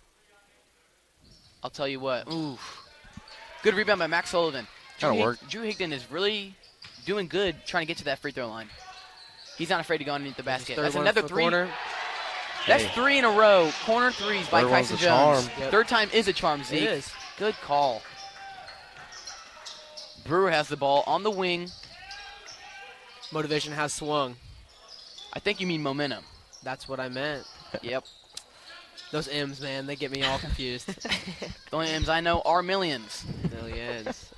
I'll tell you what. Ooh. Good rebound by Max Sullivan. Drew Higdon is really doing good trying to get to that free throw line. He's not afraid to go underneath the basket. That's another three. Corner. That's 3 in a row. Corner threes by Kyson Jones. Yep. Third time is a charm, Zeke. It is. Good call. Brewer has the ball on the wing. Motivation has swung. I think you mean momentum. That's what I meant. Yep. Those M's, man, they get me all confused. The only M's I know are millions. Millions.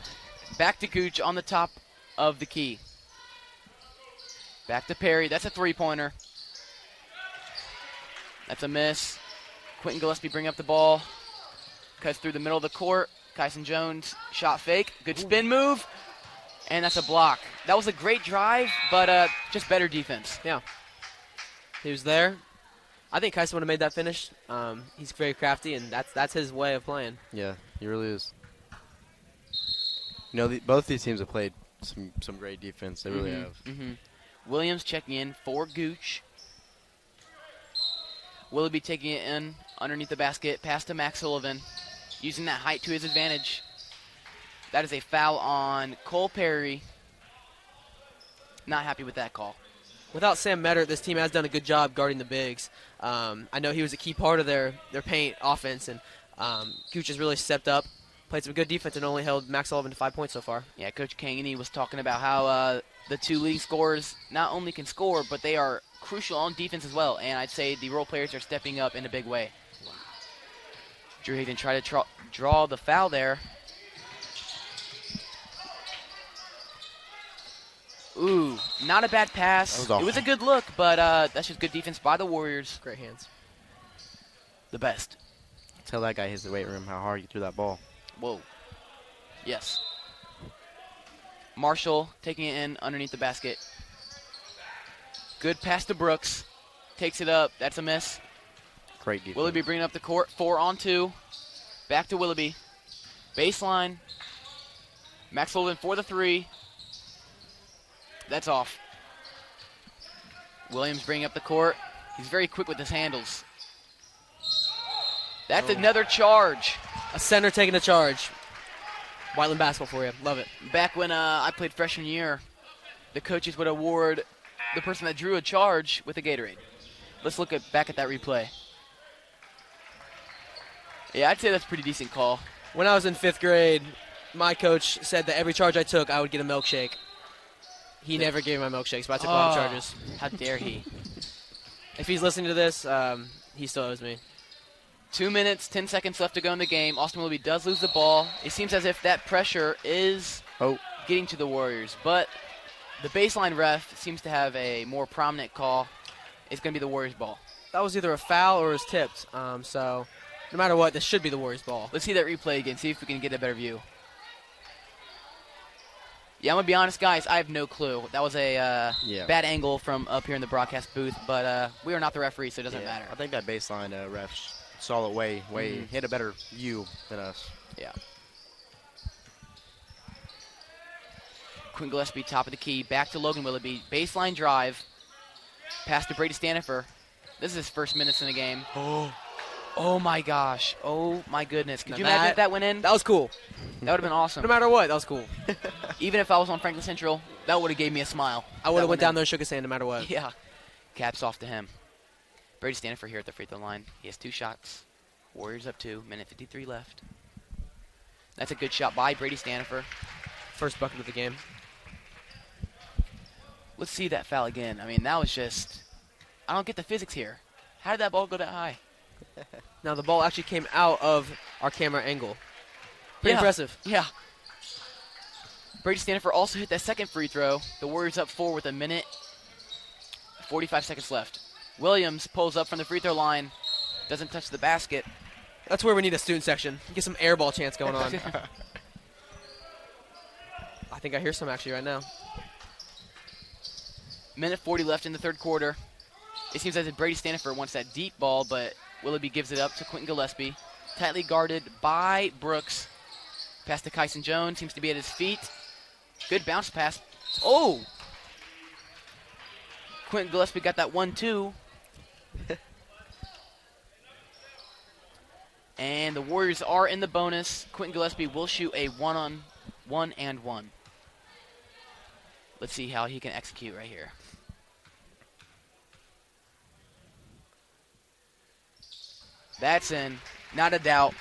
Back to Gooch on the top of the key. Back to Perry. That's a three-pointer. That's a miss. Quentin Gillespie bring up the ball. Cuts through the middle of the court. Kyson Jones, shot fake. Good spin move. And that's a block. That was a great drive, but just better defense. Yeah. He was there. I think Kyson would have made that finish. He's very crafty, and that's his way of playing. Yeah, he really is. You know, both these teams have played some great defense. They really have. Mm-hmm. Williams checking in for Gooch. Willoughby taking it in underneath the basket. Pass to Max Sullivan. Using that height to his advantage. That is a foul on Cole Perry. Not happy with that call. Without Sam Metter, this team has done a good job guarding the bigs. I know he was a key part of their paint offense, and Gooch has really stepped up, played some good defense, and only held Max Sullivan to 5 points so far. Yeah, Coach Kangany was talking about how the two league scorers not only can score, but they are crucial on defense as well, and I'd say the role players are stepping up in a big way. Drew Higdon tried to draw the foul there. Ooh, not a bad pass. It was a good look, but that's just good defense by the Warriors. Great hands. The best. Tell that guy hits the weight room how hard he threw that ball. Whoa. Yes. Marshall taking it in underneath the basket. Good pass to Brooks. Takes it up. That's a miss. Great defense. Willoughby bringing up the court. 4-on-2. Back to Willoughby. Baseline. Max Sullivan for the three. That's off. Williams bringing up the court. He's very quick with his handles. That's another charge. A center taking the charge. Whiteland basketball for you. Love it. Back when I played freshman year, the coaches would award the person that drew a charge with a Gatorade. Let's look back at that replay. Yeah, I'd say that's a pretty decent call. When I was in 5th grade, my coach said that every charge I took, I would get a milkshake. He never gave me my milkshakes, but I took a lot of charges. How dare he? If he's listening to this, he still owes me. 2 minutes, 10 seconds left to go in the game. Austin Willoughby does lose the ball. It seems as if that pressure is getting to the Warriors, but the baseline ref seems to have a more prominent call. It's going to be the Warriors' ball. That was either a foul or it was tipped, so no matter what, this should be the Warriors' ball. Let's see that replay again, see if we can get a better view. Yeah, I'm going to be honest, guys. I have no clue. That was a bad angle from up here in the broadcast booth, but we are not the referee, so it doesn't matter. I think that baseline ref saw it way hit a better view than us. Yeah. Quinn Gillespie, top of the key. Back to Logan Willoughby. Baseline drive. Pass to Brady Stanifer. This is his first minutes in the game. Oh, my gosh. Oh, my goodness. Could you imagine if that went in? That was cool. That would have been awesome. No matter what, that was cool. Even if I was on Franklin Central, that would have gave me a smile. I would have went down there and shook his hand no matter what. Yeah. Caps off to him. Brady Stanifer here at the free throw line. He has 2 shots. Warriors up 2. Minute 53 left. That's a good shot by Brady Stanifer. First bucket of the game. Let's see that foul again. I mean, that was just... I don't get the physics here. How did that ball go that high? Now, the ball actually came out of our camera angle. Pretty impressive. Yeah. Brady Stanifer also hit that second free throw. The Warriors up 4 with a minute, 45 seconds left. Williams pulls up from the free throw line. Doesn't touch the basket. That's where we need a student section. Get some air ball chants going on. I think I hear some actually right now. Minute 40 left in the third quarter. It seems as if Brady Stanifer wants that deep ball, but Willoughby gives it up to Quentin Gillespie. Tightly guarded by Brooks. Pass to Kyson Jones. Seems to be at his feet. Good bounce pass. Oh! Quentin Gillespie got that 1-2. And the Warriors are in the bonus. Quentin Gillespie will shoot a 1-on-1 Let's see how he can execute right here. That's in. Not a doubt.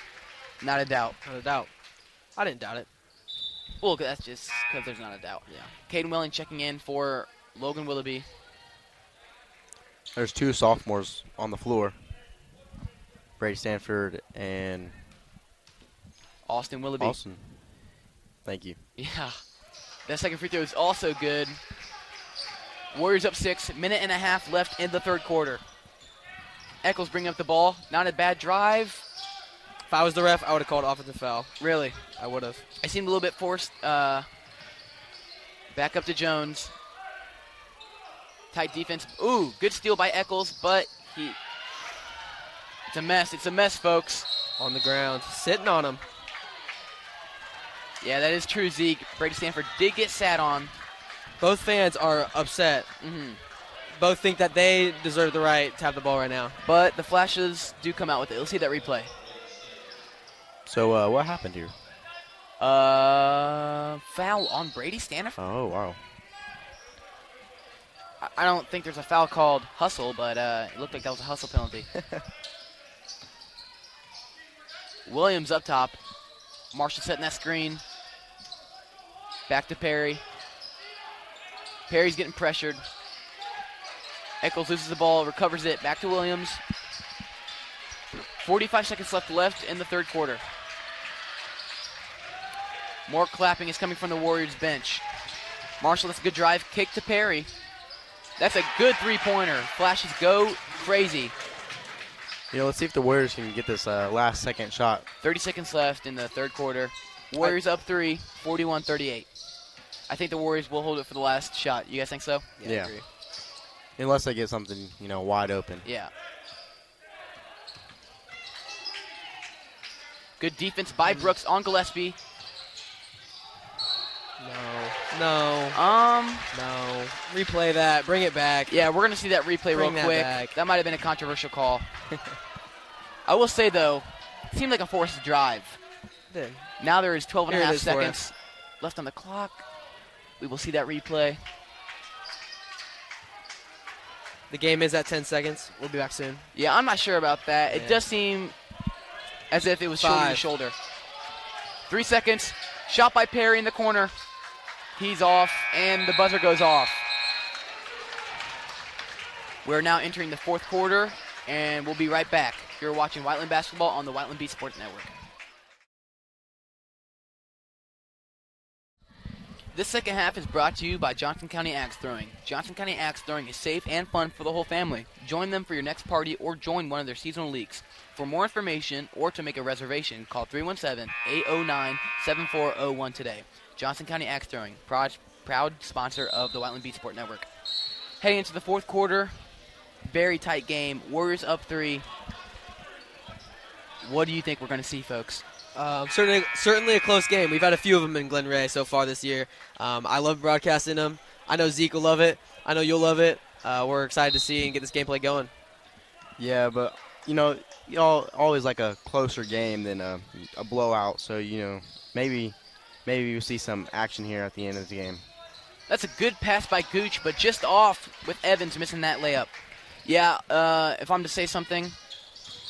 Not a doubt. Not a doubt. I didn't doubt it. Well, that's just because there's not a doubt. Yeah. Caden Welling checking in for Logan Willoughby. There's 2 sophomores on the floor. Brady Stanford and Austin Willoughby. Austin. Thank you. Yeah. That second free throw is also good. Warriors up 6. Minute and a half left in the third quarter. Eccles bringing up the ball. Not a bad drive. If I was the ref, I would have called offensive foul. Really? I would have. I seemed a little bit forced. Back up to Jones. Tight defense. Ooh, good steal by Eccles, but it's a mess. It's a mess, folks. On the ground. Sitting on him. Yeah, that is true, Zeke. Brady Stanford did get sat on. Both fans are upset. Mm-hmm. Both think that they deserve the right to have the ball right now. But the Flashes do come out with it. Let's see that replay. So what happened here? Foul on Brady Stanford. Oh, wow. I don't think there's a foul called hustle, but it looked like that was a hustle penalty. Williams up top. Marshall setting that screen. Back to Perry. Perry's getting pressured. Eccles loses the ball, recovers it. Back to Williams. 45 seconds left in the third quarter. More clapping is coming from the Warriors bench. Marshall, that's a good drive. Kick to Perry. That's a good three-pointer. Flashes go crazy. Let's see if the Warriors can get this last second shot. 30 seconds left in the third quarter. Warriors up 3, 41-38. I think the Warriors will hold it for the last shot. You guys think so? Yeah. I agree. Unless they get something, wide open. Yeah. Good defense by Brooks on Gillespie. No. Replay that. Bring it back. Yeah, we're going to see that replay real quick. That might have been a controversial call. I will say, though, it seemed like a forced drive. Did. Now there is 12 and a Here it half is for seconds left on the clock. We will see that replay. The game is at 10 seconds. We'll be back soon. Yeah, I'm not sure about that. Yeah. It does seem as if it was shoulder to shoulder. 3 seconds. Shot by Perry in the corner. He's off, and the buzzer goes off. We're now entering the fourth quarter, and we'll be right back. You're watching Whiteland Basketball on the Whiteland Beat Sports Network. This second half is brought to you by Johnson County Axe Throwing. Johnson County Axe Throwing is safe and fun for the whole family. Join them for your next party or join one of their seasonal leagues. For more information or to make a reservation, call 317-809-7401 today. Johnson County Axe Throwing, proud sponsor of the Whiteland Beat Sport Network. Heading into the fourth quarter, very tight game. Warriors up 3. What do you think we're going to see, folks? Certainly a close game. We've had a few of them in Glen Ray so far this year. I love broadcasting them. I know Zeke will love it. I know you'll love it. We're excited to see and get this gameplay going. Yeah, but, y'all always like a closer game than a blowout. So, maybe we'll see some action here at the end of the game. That's a good pass by Gooch, but just off with Evans missing that layup. Yeah, if I'm to say something,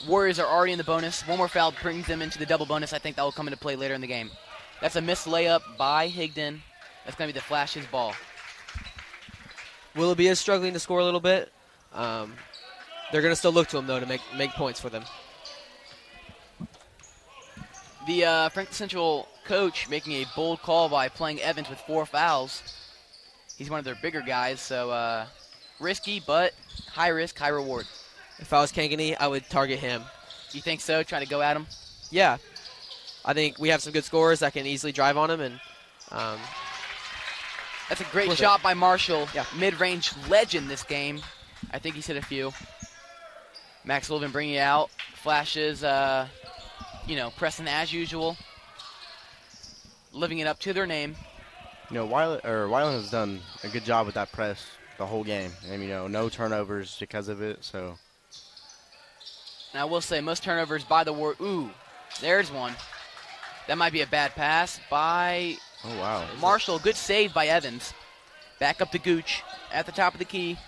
Warriors are already in the bonus. One more foul brings them into the double bonus. I think that will come into play later in the game. That's a missed layup by Higdon. That's going to be the Flash's ball. Willoughby is struggling to score a little bit. They're going to still look to him, though, to make points for them. The Franklin Central coach making a bold call by playing Evans with 4 fouls. He's one of their bigger guys, so risky, but high risk, high reward. If I was Kankakee, I would target him. You think so? Trying to go at him? Yeah. I think we have some good scorers that can easily drive on him. And that's a great shot by Marshall. Yeah. Mid-range legend this game. I think he's hit a few. Max Sullivan bringing it out. Flashes, pressing as usual. Living it up to their name. Whiteland has done a good job with that press the whole game. And, no turnovers because of it, so. And I will say most turnovers by the Warriors. Ooh, there's one. That might be a bad pass by Marshall. Good save by Evans. Back up to Gooch at the top of the key.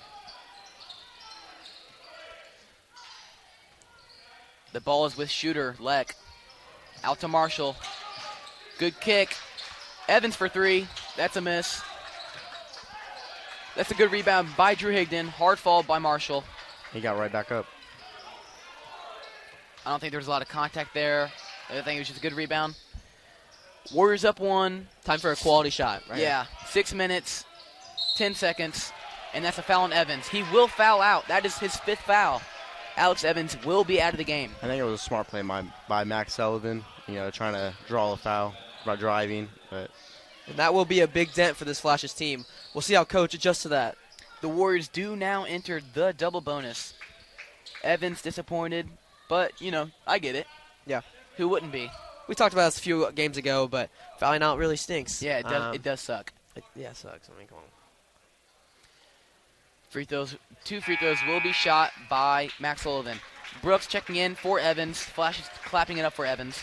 The ball is with shooter, Leck. Out to Marshall. Good kick. Evans for three. That's a miss. That's a good rebound by Drew Higdon. Hard fall by Marshall. He got right back up. I don't think there was a lot of contact there. I think it was just a good rebound. Warriors up one. Time for a quality shot, right? Yeah. 6 minutes, 10 seconds, and that's a foul on Evans. He will foul out. That is his 5th foul. Alex Evans will be out of the game. I think it was a smart play by Max Sullivan, trying to draw a foul by driving. But And that will be a big dent for this Flashes team. We'll see how Coach adjusts to that. The Warriors do now enter the double bonus. Evans disappointed, but, I get it. Yeah. Who wouldn't be? We talked about this a few games ago, but fouling out really stinks. Yeah, it does suck. It sucks. I mean, come on. Two free throws will be shot by Max Sullivan. Brooks checking in for Evans. Flash is clapping it up for Evans.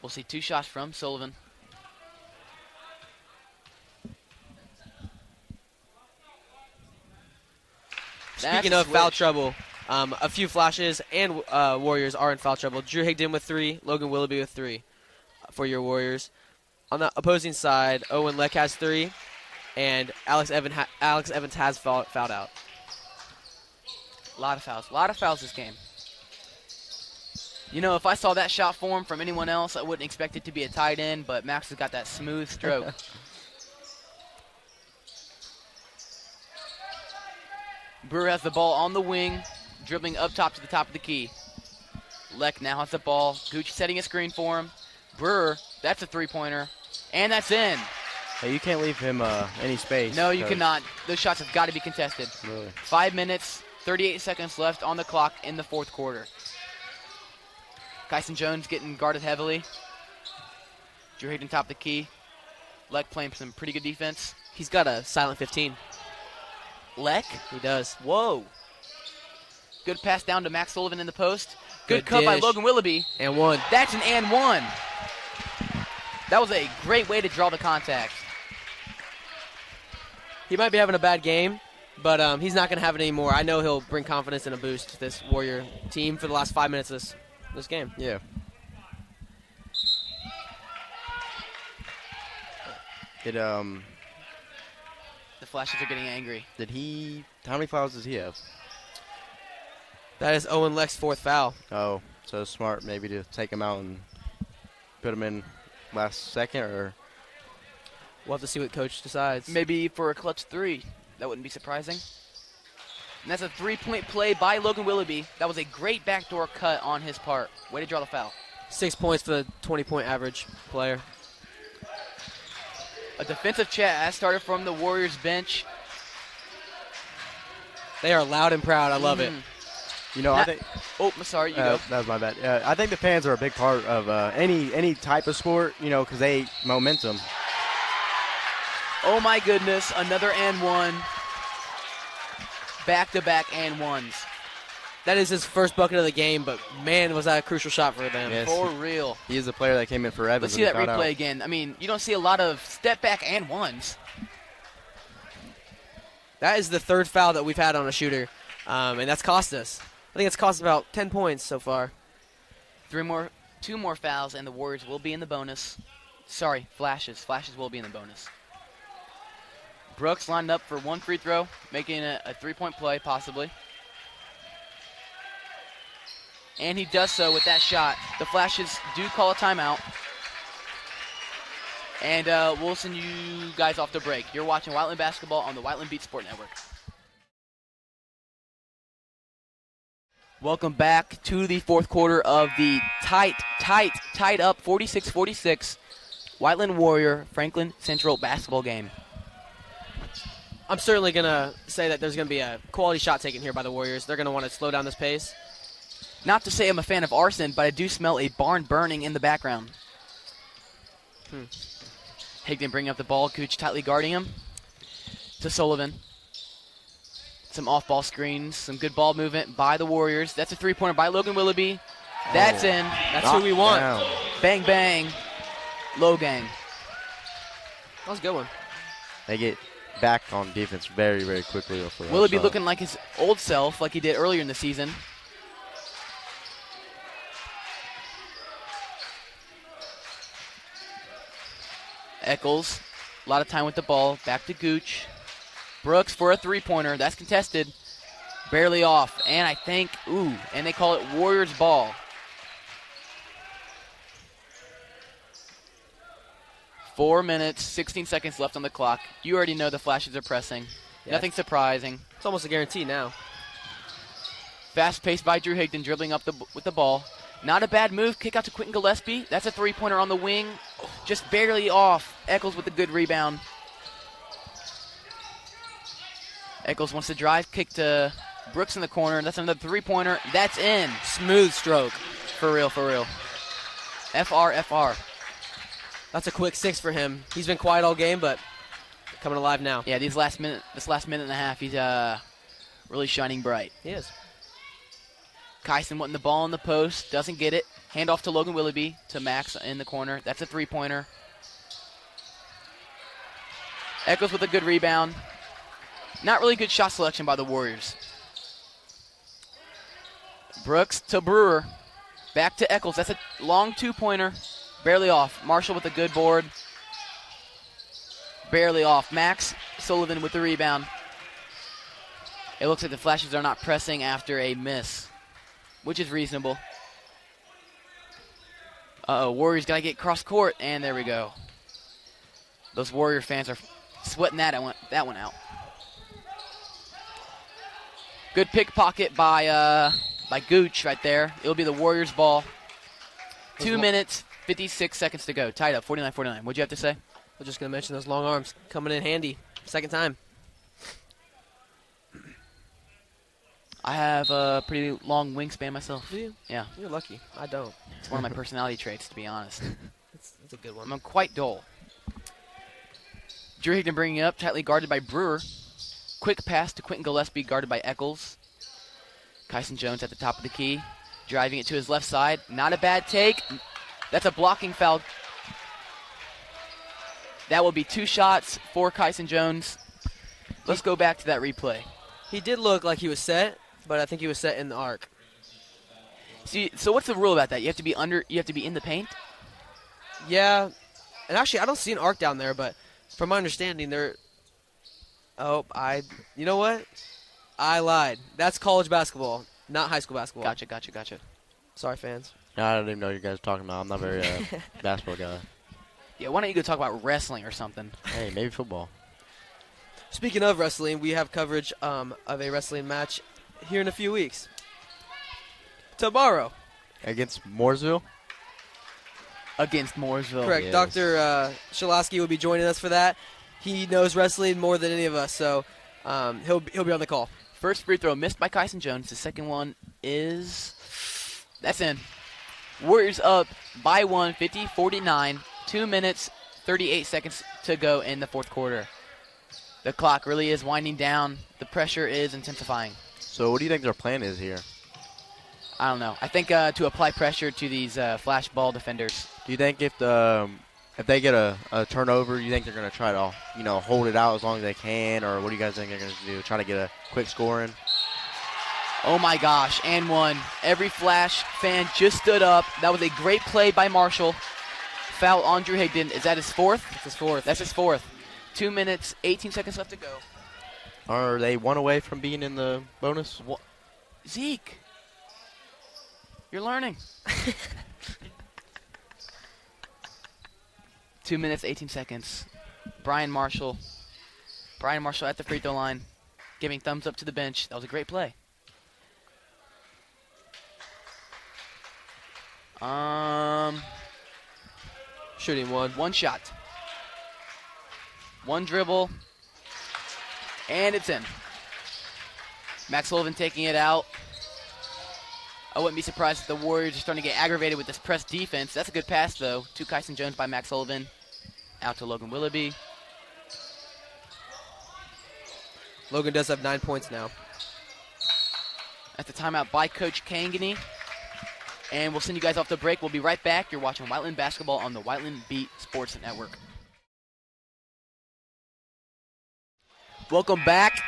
We'll see 2 shots from Sullivan. Speaking of foul trouble, a few Flashes and Warriors are in foul trouble. Drew Higdon with 3, Logan Willoughby with 3 for your Warriors. On the opposing side, Owen Leck has 3, and Alex Evans has fouled out. A lot of fouls this game. If I saw that shot form from anyone else, I wouldn't expect it to be a tight end, but Max has got that smooth stroke. Brewer has the ball on the wing, dribbling up top to the top of the key. Leck now has the ball. Gooch setting a screen for him. Brewer, that's a three-pointer, and that's in. Hey, you can't leave him any space. No, you cannot. Those shots have got to be contested. Really? 5 minutes, 38 seconds left on the clock in the 4th quarter. Kyson Jones getting guarded heavily. Drew Higdon top of the key. Leck playing some pretty good defense. He's got a silent 15. Leck? He does. Whoa. Good pass down to Max Sullivan in the post. Good cut dish. by Logan Willoughby. And 1. That's an and 1. That was a great way to draw the contact. He might be having a bad game, but he's not going to have it anymore. I know he'll bring confidence and a boost to this Warrior team for the last 5 minutes of this game. Yeah. The Flashes are getting angry. How many fouls does he have? That is Owen Leck's 4th foul. Oh, so smart maybe to take him out and put him in last second, or We'll have to see what Coach decides. Maybe for a clutch 3. That wouldn't be surprising. And that's a 3-point play by Logan Willoughby. That was a great backdoor cut on his part. Way to draw the foul. 6 points for the 20-point average player. A defensive chat has started from the Warriors bench. They are loud and proud. I love it. I think. Oh, I'm sorry. You go. That was my bad. I think the fans are a big part of any type of sport. Because they momentum. Oh my goodness! Another and 1. Back-to-back and 1s. That is his first bucket of the game, but man, was that a crucial shot for them. Yes. For real. He is the player that came in for Evans. Let's see that replay again. I mean, you don't see a lot of step-back and 1s. That is the 3rd foul that we've had on a shooter, and that's cost us. I think it's cost about 10 points so far. 2 more fouls, and the Warriors will be in the bonus. Sorry, Flashes. Flashes will be in the bonus. Brooks lined up for 1 free throw, making a 3-point play, possibly. And he does so with that shot. The Flashes do call a timeout. And we'll send you guys off to break. You're watching Whiteland Basketball on the Whiteland Beat Sport Network. Welcome back to the 4th quarter of the tied up 46-46 Whiteland Warrior Franklin Central basketball game. I'm certainly going to say that there's going to be a quality shot taken here by the Warriors. They're going to want to slow down this pace. Not to say I'm a fan of arson, but I do smell a barn burning in the background. Higdon bringing up the ball. Gooch tightly guarding him. To Sullivan. Some off-ball screens, some good ball movement by the Warriors. That's a three-pointer by Logan Willoughby. That's in. That's who we want. Down. Bang, bang. Low gang. That was a good one. They get back on defense very, very quickly. Willoughby looking like his old self, like he did earlier in the season. Eccles, a lot of time with the ball. Back to Gooch. Brooks for a three-pointer. That's contested. Barely off. And I think, and they call it Warriors ball. Four minutes, 16 seconds left on the clock. You already know the Flashes are pressing. Yeah. Nothing surprising. It's almost a guarantee now. Fast pace by Drew Higdon, dribbling up with the ball. Not a bad move. Kick out to Quentin Gillespie. That's a three-pointer on the wing. Just barely off. Eccles with a good rebound. Eccles wants to drive. Kick to Brooks in the corner. That's another three-pointer. That's in. Smooth stroke. For real, for real. FR. That's a quick 6 for him. He's been quiet all game, but coming alive now. Yeah, this last minute and a half, he's really shining bright. He is. Kyson wanting the ball in the post. Doesn't get it. Hand off to Logan Willoughby, to Max in the corner. That's a three-pointer. Eccles with a good rebound. Not really good shot selection by the Warriors. Brooks to Brewer. Back to Eccles. That's a long two-pointer. Barely off. Marshall with a good board. Barely off. Max Sullivan with the rebound. It looks like the Flashes are not pressing after a miss, which is reasonable. Warriors got to get cross court, and there we go. Those Warrior fans are sweating that one out. Good pickpocket by Gooch right there. It'll be the Warriors' ball. 2 minutes, 56 seconds to go. Tied up, 49-49. What'd you have to say? I was just going to mention those long arms coming in handy. Second time. I have a pretty long wingspan myself. Do you? Yeah. You're lucky. I don't. It's one of my personality traits, to be honest. That's a good one. I'm quite dull. Drew Higdon bringing it up, tightly guarded by Brewer. Quick pass to Quentin Gillespie, guarded by Eccles. Kyson Jones at the top of the key, driving it to his left side. Not a bad take. That's a blocking foul. That will be 2 shots for Kyson Jones. Let's go back to that replay. He did look like he was set, but I think he was set in the arc. See, so what's the rule about that? You have to be in the paint? Yeah. And actually, I don't see an arc down there, but from my understanding, you know what? I lied. That's college basketball, not high school basketball. Gotcha. Sorry, fans. I don't even know what you guys are talking about. I'm not very basketball guy. Yeah, why don't you go talk about wrestling or something? Hey, maybe football. Speaking of wrestling, we have coverage of a wrestling match here in a few weeks. Tomorrow. Against Mooresville? Against Mooresville. Correct. Yes. Dr. Shalaski will be joining us for that. He knows wrestling more than any of us, so he'll be on the call. First free throw missed by Kyson Jones. The second one that's in. Warriors up by 1, 50-49. 2 minutes, 38 seconds to go in the fourth quarter. The clock really is winding down. The pressure is intensifying. So what do you think their plan is here? I don't know. I think to apply pressure to these flash ball defenders. Do you think if they get a turnover, you think they're going to try to hold it out as long as they can, or what do you guys think they're going to do? Try to get a quick score in? Oh my gosh, and one. Every Flash fan just stood up. That was a great play by Marshall. Foul on Drew Higdon. Is that his fourth? That's his fourth. 2 minutes, 18 seconds left to go. Are they one away from being in the bonus? Zeke, you're learning. 2 minutes, 18 seconds. Brian Marshall at the free throw line, giving thumbs up to the bench. That was a great play. Shooting one. One shot. One dribble. And it's in. Max Sullivan taking it out. I wouldn't be surprised if the Warriors are starting to get aggravated with this press defense. That's a good pass, though, to Kyson Jones by Max Sullivan. Out to Logan Willoughby. Logan does have 9 points now. That's the timeout by Coach Kangany. And we'll send you guys off the break. We'll be right back. You're watching Whiteland basketball on the Whiteland Beat Sports Network. Welcome back.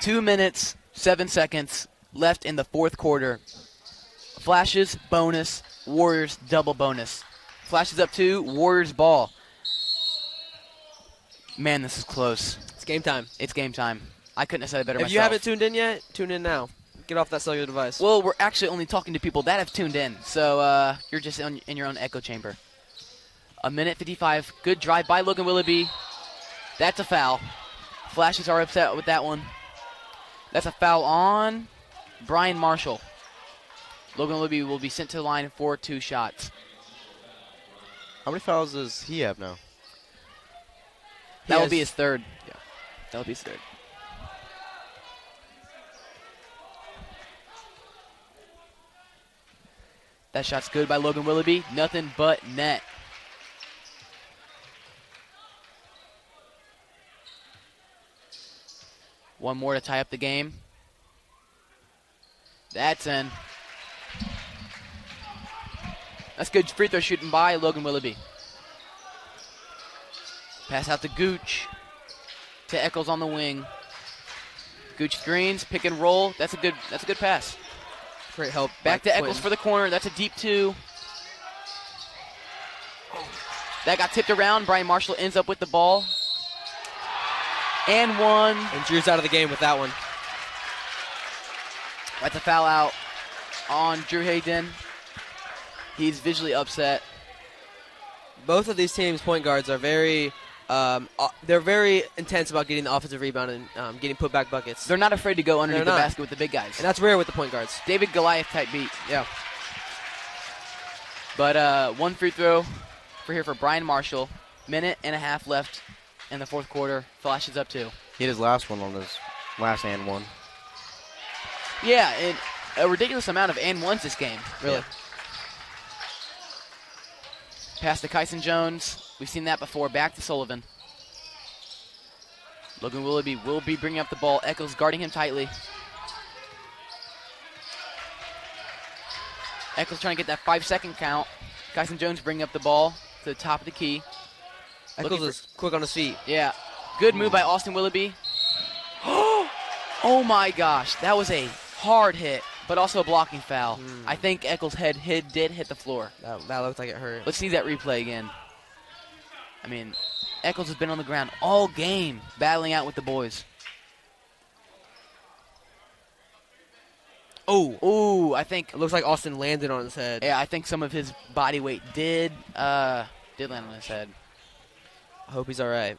2 minutes, 7 seconds left in the fourth quarter. Flashes, bonus, Warriors, double bonus. Flashes up 2, Warriors ball. Man, this is close. It's game time. It's game time. I couldn't have said it better If myself. you haven't tuned in yet, tune in now. Get off that cellular device. Well, we're actually only talking to people that have tuned in, so you're just in your own echo chamber. 1:55. Good drive by Logan Willoughby. That's a foul. Flashes are upset with that one. That's a foul on Brian Marshall. Logan Willoughby will be sent to the line for 2 shots. How many fouls does he have now? That will be his third. Yeah. That will be his third. That shot's good by Logan Willoughby. Nothing but net. One more to tie up the game. That's in. That's good free throw shooting by Logan Willoughby. Pass out to Gooch. To Eccles on the wing. Gooch screens, pick and roll. That's a good pass. Great help. Back to Eccles for the corner. That's a deep 2. That got tipped around. Brian Marshall ends up with the ball. And 1. And Drew's out of the game with that one. That's a foul out on Drew Hayden. He's visually upset. Both of these teams' point guards are very they're very intense about getting the offensive rebound and getting put back buckets. They're not afraid to go underneath the not. basket with the big guys. And that's rare with the point guards. David Goliath type beat. Yeah. But 1 free throw for Brian Marshall. 1.5 left in the fourth quarter. Flashes up 2. He had his last one on his last and one. Yeah, and a ridiculous amount of and ones this game, really. Yeah. Pass to Kyson Jones. We've seen that before. Back to Sullivan. Logan Willoughby will be bringing up the ball. Eccles guarding him tightly. Eccles trying to get that 5-second count. Kyson Jones bringing up the ball to the top of the key. Eccles is quick on his feet. Yeah. Good move by Austin Willoughby. Oh my gosh. That was a hard hit, but also a blocking foul. I think Eccles' head did hit the floor. That looked like it hurt. Let's see that replay again. I mean, Eccles has been on the ground all game, battling out with the boys. Oh, I think. It looks like Austin landed on his head. Yeah, I think some of his body weight did land on his head. I hope he's all right.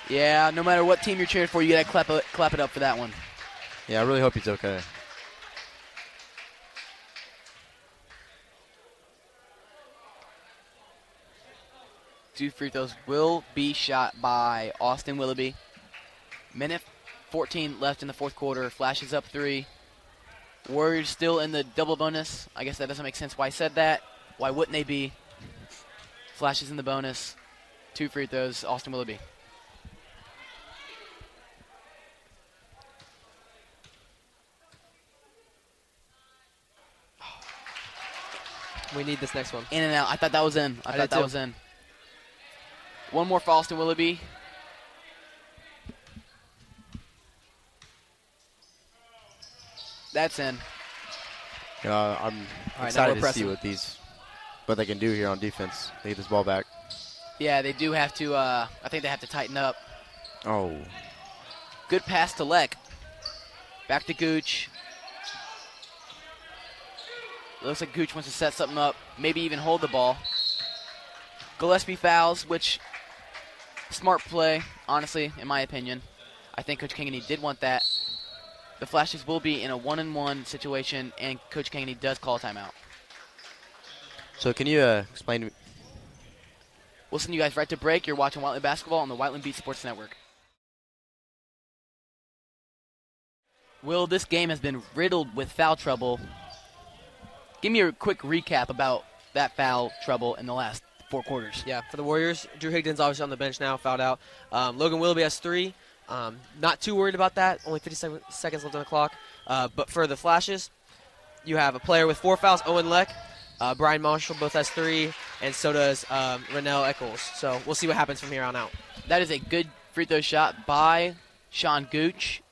Yeah, no matter what team you're cheering for, you gotta clap it up for that one. Yeah, I really hope he's okay. Two free throws will be shot by Austin Willoughby. 1:14 left in the fourth quarter. Flashes up 3. Warriors still in the double bonus. I guess that doesn't make sense why I said that. Why wouldn't they be? Flashes in the bonus. 2 free throws, Austin Willoughby. We need this next one. In and out. I thought that was in. I thought that was in. One more for Austin Willoughby. That's in. I'm excited to see what they can do here on defense. They get this ball back. Yeah, they do have to. I think they have to tighten up. Oh. Good pass to Leck. Back to Gooch. Looks like Gooch wants to set something up, maybe even hold the ball. Gillespie fouls, which smart play, honestly, in my opinion. I think Coach Kangany did want that. The Flashes will be in a 1-on-1 situation, and Coach Kangany does call a timeout. So can you explain to me? We'll send you guys right to break. You're watching Whiteland Basketball on the Whiteland Beat Sports Network. Will, this game has been riddled with foul trouble. Give me a quick recap about that foul trouble in the last 4 quarters. Yeah, for the Warriors, Drew Higdon's obviously on the bench now, fouled out. Logan Willoughby has 3. Not too worried about that. Only seconds left on the clock. But for the Flashes, you have a player with 4 fouls, Owen Leck. Brian Marshall both has 3, and so does Rennell Eccles. So we'll see what happens from here on out. That is a good free throw shot by Sean Gooch.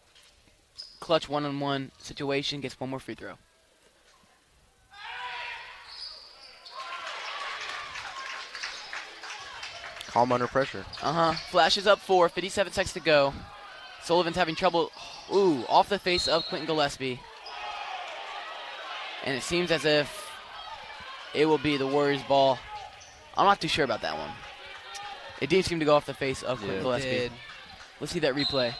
Clutch one-on-one situation, gets one more free throw. Calm under pressure. Flashes up 4, 57 seconds to go. Sullivan's having trouble. Ooh, off the face of Quentin Gillespie. And it seems as if it will be the Warriors' ball. I'm not too sure about that one. It did seem to go off the face of Quentin Gillespie. Did. Let's see that replay.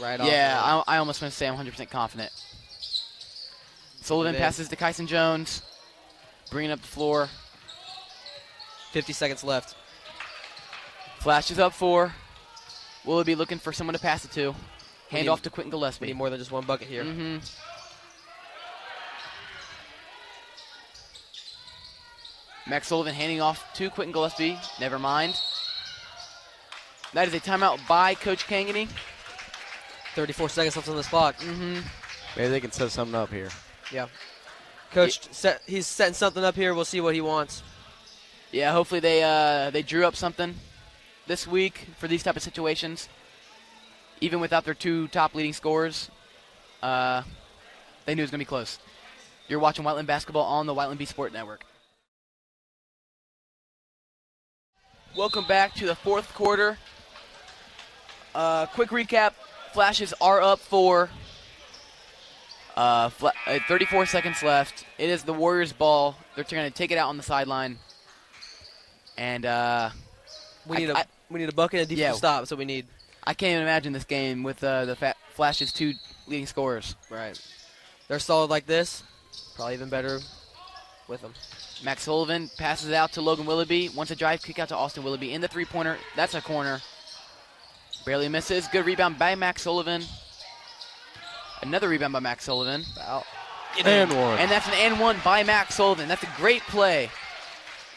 Right off. Yeah, I almost want to say I'm 100% confident. Sullivan passes to Kyson Jones, bringing up the floor. 50 seconds left. Flashes up 4. Willoughby looking for someone to pass it to. Hand off to Quentin We Gillespie. need more than just one bucket here. Max Sullivan handing off to Quentin Gillespie. Never mind. That is a timeout by Coach Kangany. 34 seconds left on this clock. Maybe they can set something up here. Yeah. Coach, he's setting something up here. We'll see what he wants. Yeah, hopefully they drew up something this week for these type of situations. Even without their 2 top leading scorers, they knew it was going to be close. You're watching Whiteland basketball on the Whiteland B Sport Network. Welcome back to the 4th quarter. Quick recap. Flashes are up 4. 34 seconds left. It is the Warriors' ball. They're going to take it out on the sideline. And we need a bucket and a defensive stop. That's what we need. I can't even imagine this game with the Flash's 2 leading scorers. Right. They're solid like this. Probably even better with them. Max Sullivan passes it out to Logan Willoughby. Wants a drive kick out to Austin Willoughby in the 3-pointer. That's a corner. Barely misses. Good rebound by Max Sullivan. Another rebound by Max Sullivan. And one. And that's an and one by Max Sullivan. That's a great play.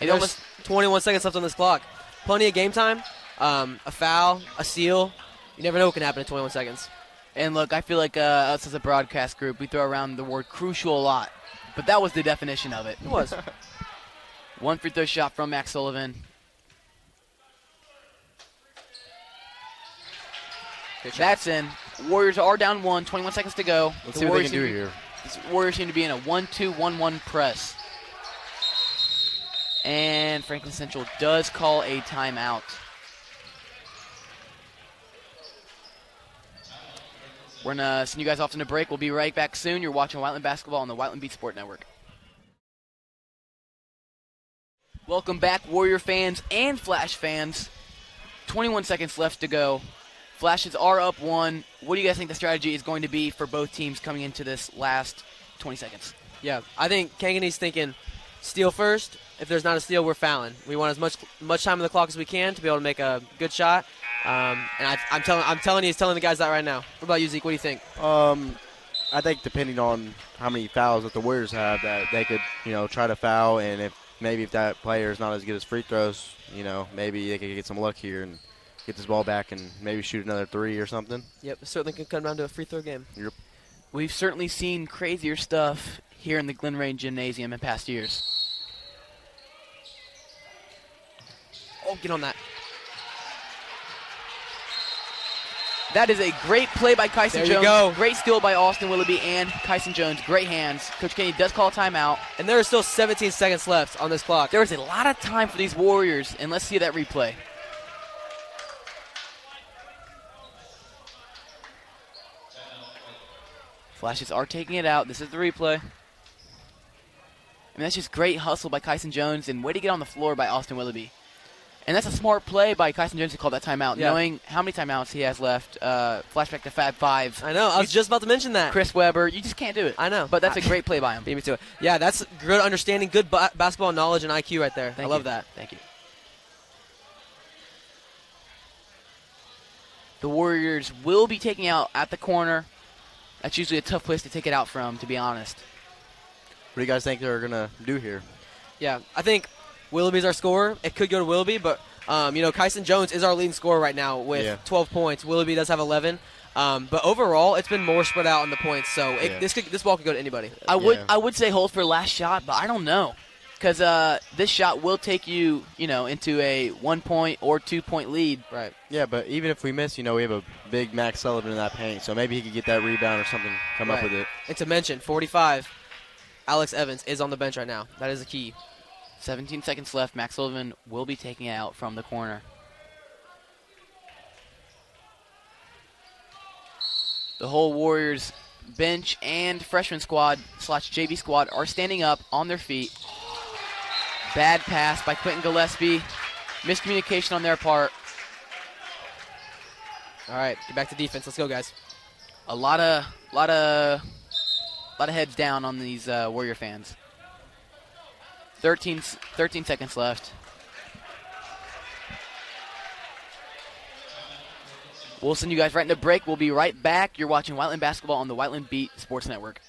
It almost 21 seconds left on this clock. Plenty of game time. A foul, a steal. You never know what can happen in 21 seconds. And look, I feel like us as a broadcast group, we throw around the word crucial a lot. But that was the definition of it. It was. One free throw shot from Max Sullivan. That's in. Warriors are down 1, 21 seconds to go. Let's see what they can do here. The Warriors seem to be in a 1-2-1-1 press. And Franklin Central does call a timeout. We're going to send you guys off in a break. We'll be right back soon. You're watching Whiteland basketball on the Whiteland Beat Sport Network. Welcome back, Warrior fans and Flash fans. 21 seconds left to go. Flashes are up 1. What do you guys think the strategy is going to be for both teams coming into this last 20 seconds? Yeah, I think Kangany's thinking steal first. If there's not a steal, we're fouling. We want as much time on the clock as we can to be able to make a good shot. And I'm telling you, he's telling the guys that right now. What about you, Zeke? What do you think? I think depending on how many fouls that the Warriors have, that they could, try to foul, and if that player is not as good as free throws, maybe they could get some luck here and get this ball back and maybe shoot another 3 or something. Yep, it certainly could come down to a free throw game. Yep. We've certainly seen crazier stuff here in the Glen Rain Gymnasium in past years. Oh, get on that. That is a great play by Kyson Jones. There you go. Great skill by Austin Willoughby and Kyson Jones. Great hands. Coach Kennedy does call a timeout. And there are still 17 seconds left on this clock. There is a lot of time for these Warriors, and let's see that replay. Flashes are taking it out. This is the replay. I mean, that's just great hustle by Kyson Jones, and way to get on the floor by Austin Willoughby. And that's a smart play by Kyson Jones to call that timeout, knowing how many timeouts he has left. Flashback to Fab 5. I know. I was just about to mention that. Chris Webber. You just can't do it. I know. But that's a great play by him. Beat me to it. Yeah, that's good understanding, good basketball knowledge and IQ right there. I love that. Thank you. The Warriors will be taking out at the corner. That's usually a tough place to take it out from, to be honest. What do you guys think they're going to do here? Yeah, I think Willoughby's our scorer. It could go to Willoughby, but Kyson Jones is our leading scorer right now with 12 points. Willoughby does have 11. But overall, it's been more spread out on the points, so this ball could go to anybody. I would say hold for last shot, but I don't know. Because this shot will take you, into a 1-point or 2-point lead. Right. Yeah, but even if we miss, we have a big Max Sullivan in that paint, so maybe he could get that rebound or something, come up with it. And to mention, 45, Alex Evans is on the bench right now. That is the key. 17 seconds left. Max Sullivan will be taking it out from the corner. The whole Warriors bench and freshman squad / JV squad are standing up on their feet. Bad pass by Quentin Gillespie. Miscommunication on their part. All right, get back to defense. Let's go, guys. A lot of heads down on these Warrior fans. 13 seconds left. We'll send you guys right into break. We'll be right back. You're watching Whiteland basketball on the Whiteland Beat Sports Network.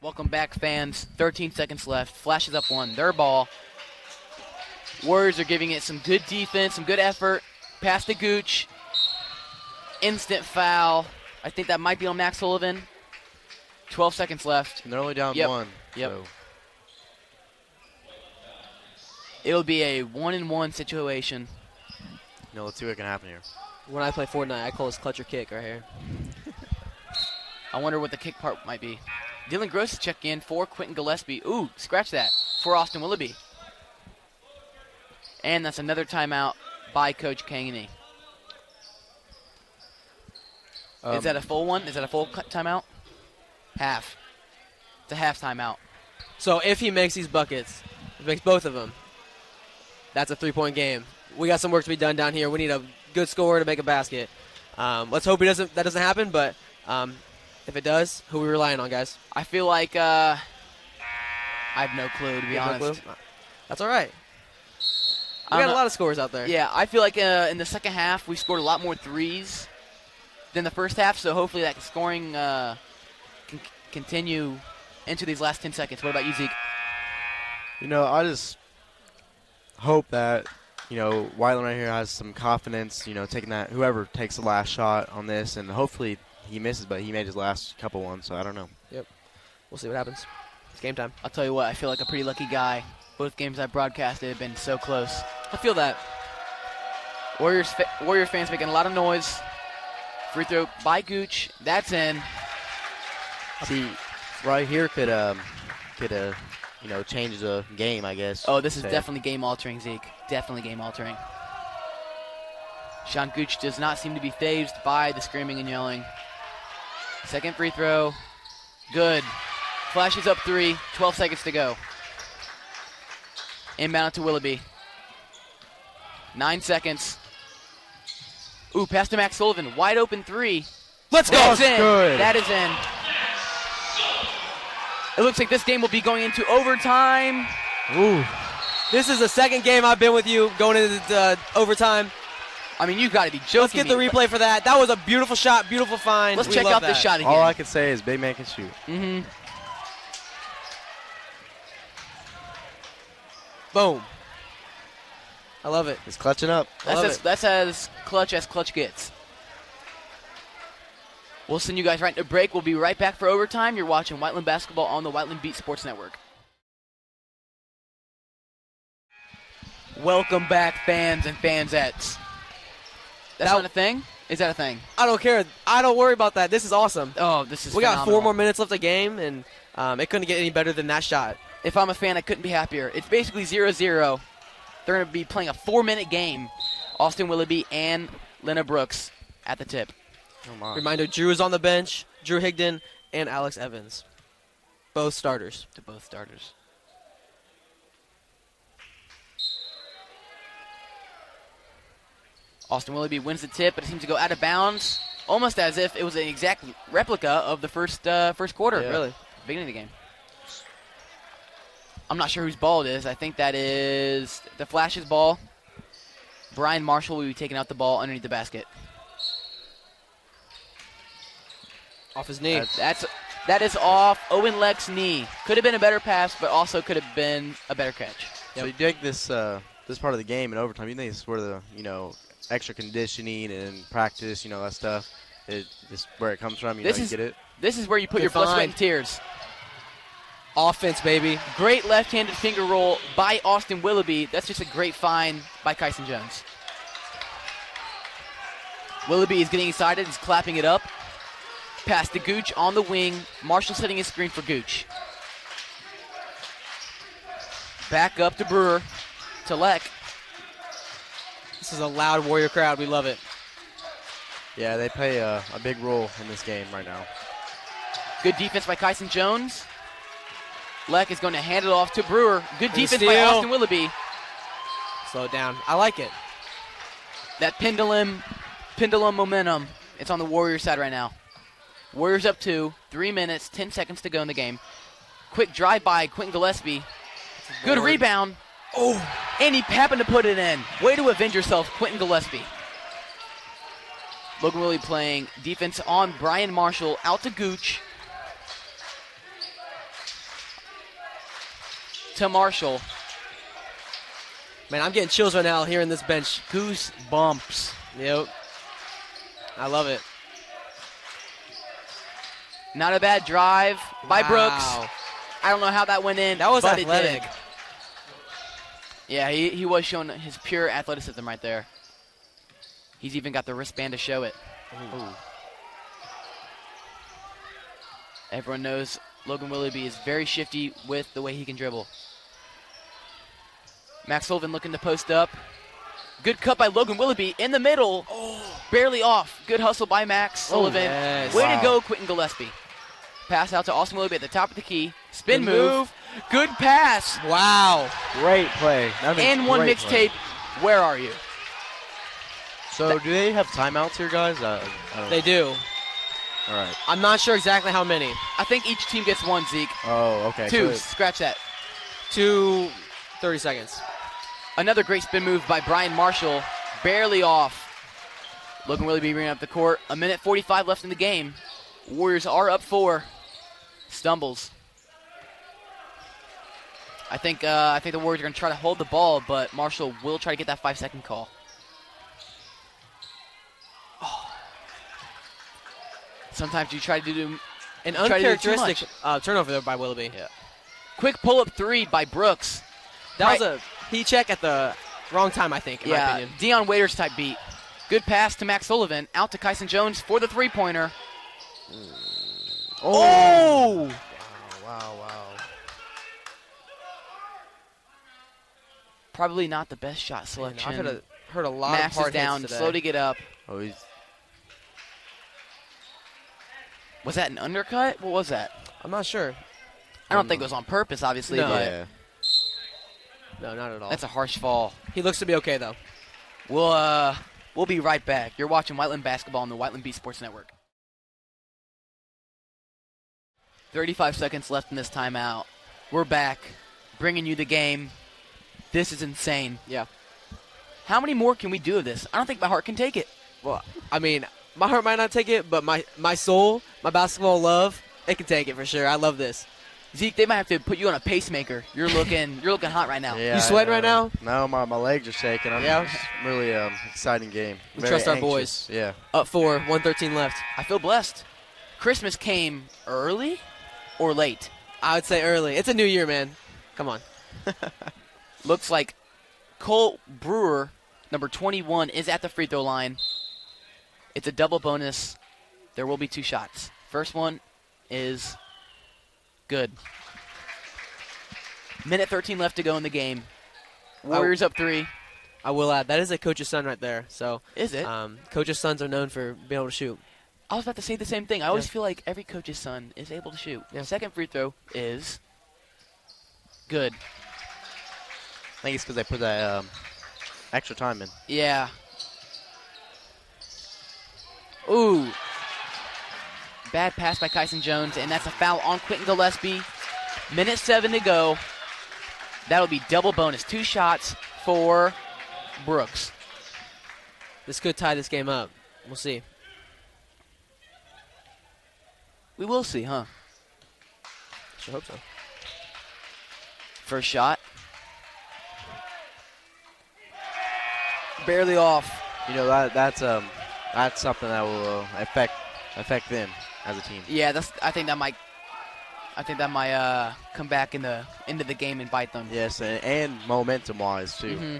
Welcome back, fans. 13 seconds left. Flashes up one. Their ball. Warriors are giving it some good defense, some good effort. Pass to Gooch. Instant foul. I think that might be on Max Sullivan. 12 seconds left. And they're only down one. Yep. So. It'll be a 1-and-1 situation. Let's see what can happen here. When I play Fortnite, I call this clutch or kick right here. I wonder what the kick part might be. Dylan Gross is checking in for Quentin Gillespie. Ooh, scratch that. For Austin Willoughby. And that's another timeout by Coach Kangney. Is that a full one? Is that a full timeout? Half. It's a half timeout. So if he makes these buckets, he makes both of them, that's a 3-point game. We got some work to be done down here. We need a good scorer to make a basket. Let's hope that doesn't happen, but if it does, who are we relying on, guys? I feel like I have no clue, to be honest. That's all right. We got a lot of scores out there. Yeah, I feel like in the second half we scored a lot more threes than the first half, so hopefully that scoring can continue into these last 10 seconds. What about you, Zeke? I just hope that, Whiteland right here has some confidence, taking that, whoever takes the last shot on this, and hopefully he misses, but he made his last couple ones, so I don't know. Yep. We'll see what happens. It's game time. I'll tell you what, I feel like a pretty lucky guy. Both games I broadcasted have been so close. I feel that. Warrior fans making a lot of noise. Free throw by Gooch. That's in. See, right here could change the game, I guess. Oh, this is definitely game-altering, Zeke. Definitely game-altering. Sean Gooch does not seem to be fazed by the screaming and yelling. Second free throw. Good. Flashes up 3. 12 seconds to go. Inbound to Willoughby. 9 seconds. Ooh, pass to Max Sullivan. Wide open 3. Let's go. That's in. Good. That is in. It looks like this game will be going into overtime. Ooh. This is the second game I've been with you going into overtime. I mean, you got to be joking. Let's get the replay for that. That was a beautiful shot, beautiful find. Let's check out this shot again. All I can say is big man can shoot. Mm-hmm. Boom. I love it. He's clutching up. That's as clutch gets. We'll send you guys right into break. We'll be right back for overtime. You're watching Whiteland basketball on the Whiteland Beat Sports Network. Welcome back, fans and fansettes. That's not a thing? Is that a thing? I don't care. I don't worry about that. This is awesome. Oh, this is We phenomenal. got 4 more minutes left of the game, and it couldn't get any better than that shot. If I'm a fan, I couldn't be happier. It's basically 0-0. They're going to be playing a 4-minute game. Austin Willoughby and Lena Brooks at the tip. Oh my. Reminder, Drew is on the bench. Drew Higdon and Alex Evans. Both starters. To both starters. Austin Willoughby wins the tip, but it seems to go out of bounds, almost as if it was an exact replica of the first quarter. Yeah. Really. Beginning of the game. I'm not sure whose ball it is. I think that is the Flash's ball. Brian Marshall will be taking out the ball underneath the basket. Off his knee. That is off Owen Leck's knee. Could have been a better pass, but also could have been a better catch. So you dig this this part of the game in overtime. You think this is where the extra conditioning and practice, that stuff, is where it comes from. You get it. This is where you put your blood, sweat, and tears. Offense, baby. Great left-handed finger roll by Austin Willoughby. That's just a great find by Kyson Jones. Willoughby is getting excited. He's clapping it up. Pass to Gooch on the wing. Marshall setting his screen for Gooch. Back up to Brewer. To Leck. This is a loud Warrior crowd. We love it. Yeah, they play a big role in this game right now. Good defense by Kyson Jones. Leck is going to hand it off to Brewer. Good defense by steal. Austin Willoughby. Slow it down. I like it. That pendulum momentum. It's on the Warriors side right now. Warriors up 2. 3 minutes, 10 seconds to go in the game. Quick drive by Quentin Gillespie. Good rebound. Oh, and he happened to put it in. Way to avenge yourself, Quentin Gillespie. Logan Willie playing defense on Brian Marshall. Out to Gooch. To Marshall. Man, I'm getting chills right now hearing this bench. Goose bumps. Yep. I love it. Not a bad drive by Brooks. I don't know how that went in. That was but athletic. It did. Yeah, he was showing his pure athleticism right there. He's even got the wristband to show it. Ooh. Everyone knows Logan Willoughby is very shifty with the way he can dribble. Max Sullivan looking to post up. Good cut by Logan Willoughby in the middle. Oh, barely off. Good hustle by Max Sullivan. Yes. Way to go, Quentin Gillespie. Pass out to Austin Willoughby at the top of the key. Spin move. Good pass. Wow. Great play. And one mixtape. Where are you? So do they have timeouts here, guys? I don't They do. All right. I'm not sure exactly how many. I think each team gets 1, Zeke. Oh, okay. 2. Scratch that. 2 30 seconds. Another great spin move by Brian Marshall. Barely off. Logan Willoughby bringing up the court. 1:45 left in the game. Warriors are up 4. Stumbles. I think the Warriors are going to try to hold the ball, but Marshall will try to get that 5-second call. Oh. Sometimes you try to do an uncharacteristic turnover there by Willoughby. Yeah. Quick pull-up 3 by Brooks. That was a heat check at the wrong time, I think, in my opinion. Dion Waiters type beat. Good pass to Max Sullivan. Out to Kyson Jones for the three-pointer. Oh! Wow. Probably not the best shot selection. I've heard a lot Max of hard is down, hits today. slow to get up. Oh, Was that an undercut? What was that? I'm not sure. I don't think it was on purpose, obviously. No. But Yeah. No, not at all. that's a harsh fall. He looks to be okay, though. We'll be right back. You're watching Whiteland basketball on the Whiteland Beat Sports Network. 35 seconds left in this timeout. We're back, bringing you the game. This is insane. Yeah. How many more can we do of this? I don't think my heart can take it. Well, I mean, my heart might not take it, but my soul, my basketball love, it can take it for sure. I love this. Zeke, they might have to put you on a pacemaker. You're looking hot right now. Yeah, you sweating right now? No, my legs are shaking. It's really exciting game. We Very trust our anxious. boys. Yeah. Up 4, 1:13 left. I feel blessed. Christmas came early or late? I would say early. It's a new year, man. Come on. Looks like Cole Brewer, number 21, is at the free throw line. It's a double bonus. There will be 2 shots. First one is good. 1:13 left to go in the game. Warriors up 3. I will add, that is a coach's son right there. So Is it? Coach's sons are known for being able to shoot. I was about to say the same thing. I always feel like every coach's son is able to shoot. Yeah. Second free throw is good. I think it's because they put that extra time in. Yeah. Ooh. Bad pass by Kyson Jones, and that's a foul on Quentin Gillespie. 1:07 to go. That'll be double bonus. 2 shots for Brooks. This could tie this game up. We'll see. We will see, huh? Sure hope so. First shot. barely off. You know that's something that will affect them as a team. Yeah, I think that might come back into the game and bite them. Yes, and momentum-wise too. Mm-hmm.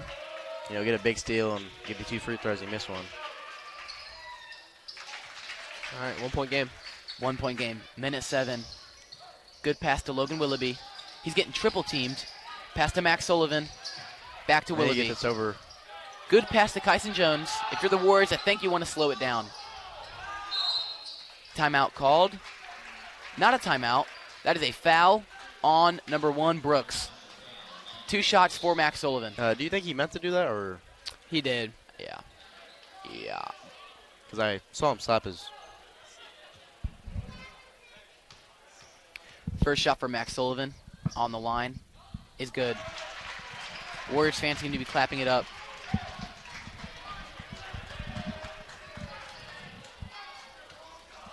You know, get a big steal and get the 2 free throws and miss one. All right, 1 point game. 1 point game. Minute 7. Good pass to Logan Willoughby. He's getting triple teamed. Pass to Max Sullivan. Back to And he Willoughby. gets this over. Good pass to Kyson Jones. If you're the Warriors, I think you want to slow it down. Timeout called. Not a timeout. That is a foul on number 1, Brooks. 2 shots for Max Sullivan. Do you think he meant to do that, or? He did. Yeah. Because I saw him slap his. First shot for Max Sullivan on the line is good. Warriors fans seem to be clapping it up.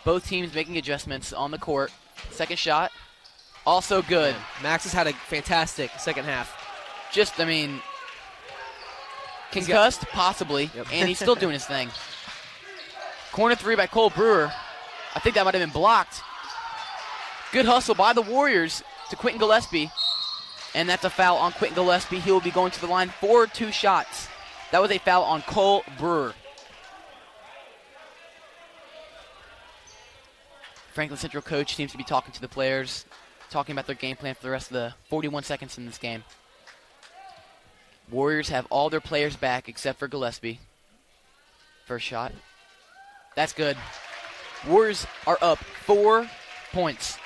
Both teams making adjustments on the court. Second shot, also good. Max has had a fantastic second half. Concussed, possibly, Yep. and he's still doing his thing. Corner 3 by Cole Brewer. I think that might have been blocked. Good hustle by the Warriors to Quentin Gillespie, and that's a foul on Quentin Gillespie. He will be going to the line for 2 shots. That was a foul on Cole Brewer. Franklin Central coach seems to be talking to the players, talking about their game plan for the rest of the 41 seconds in this game. Warriors have all their players back except for Gillespie. First shot. That's good. Warriors are up 4 points.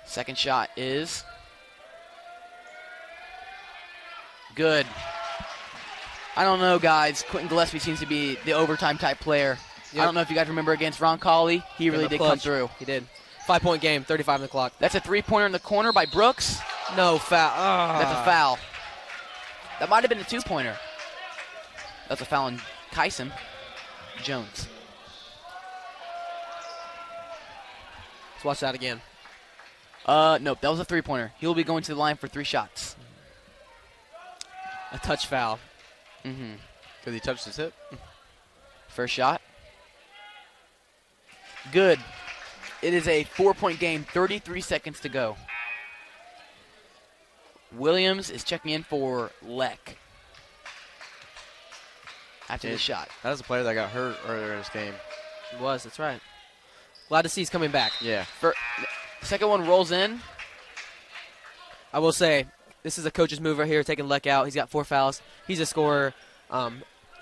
Second shot is good. I don't know, guys. Quentin Gillespie seems to be the overtime type player. Yep. I don't know if you guys remember against Ron Colley. He really did come through. He did. 5 point game, 35 on the clock. That's a 3-pointer in the corner by Brooks. No foul. That's a foul. That might have been a 2-pointer. That's a foul on Kyson Jones. Let's watch that again. Nope, that was a 3-pointer. He will be going to the line for 3 shots. A touch foul. Mm-hmm. Because he touched his hip. First shot. Good. It is a 4-point game, 33 seconds to go. Williams is checking in for Leck after the shot. That was a player that got hurt earlier in this game. It was, that's right. Glad to see he's coming back. Yeah. Second one rolls in. I will say, this is a coach's move right here, taking Leck out. He's got 4 fouls. He's a scorer.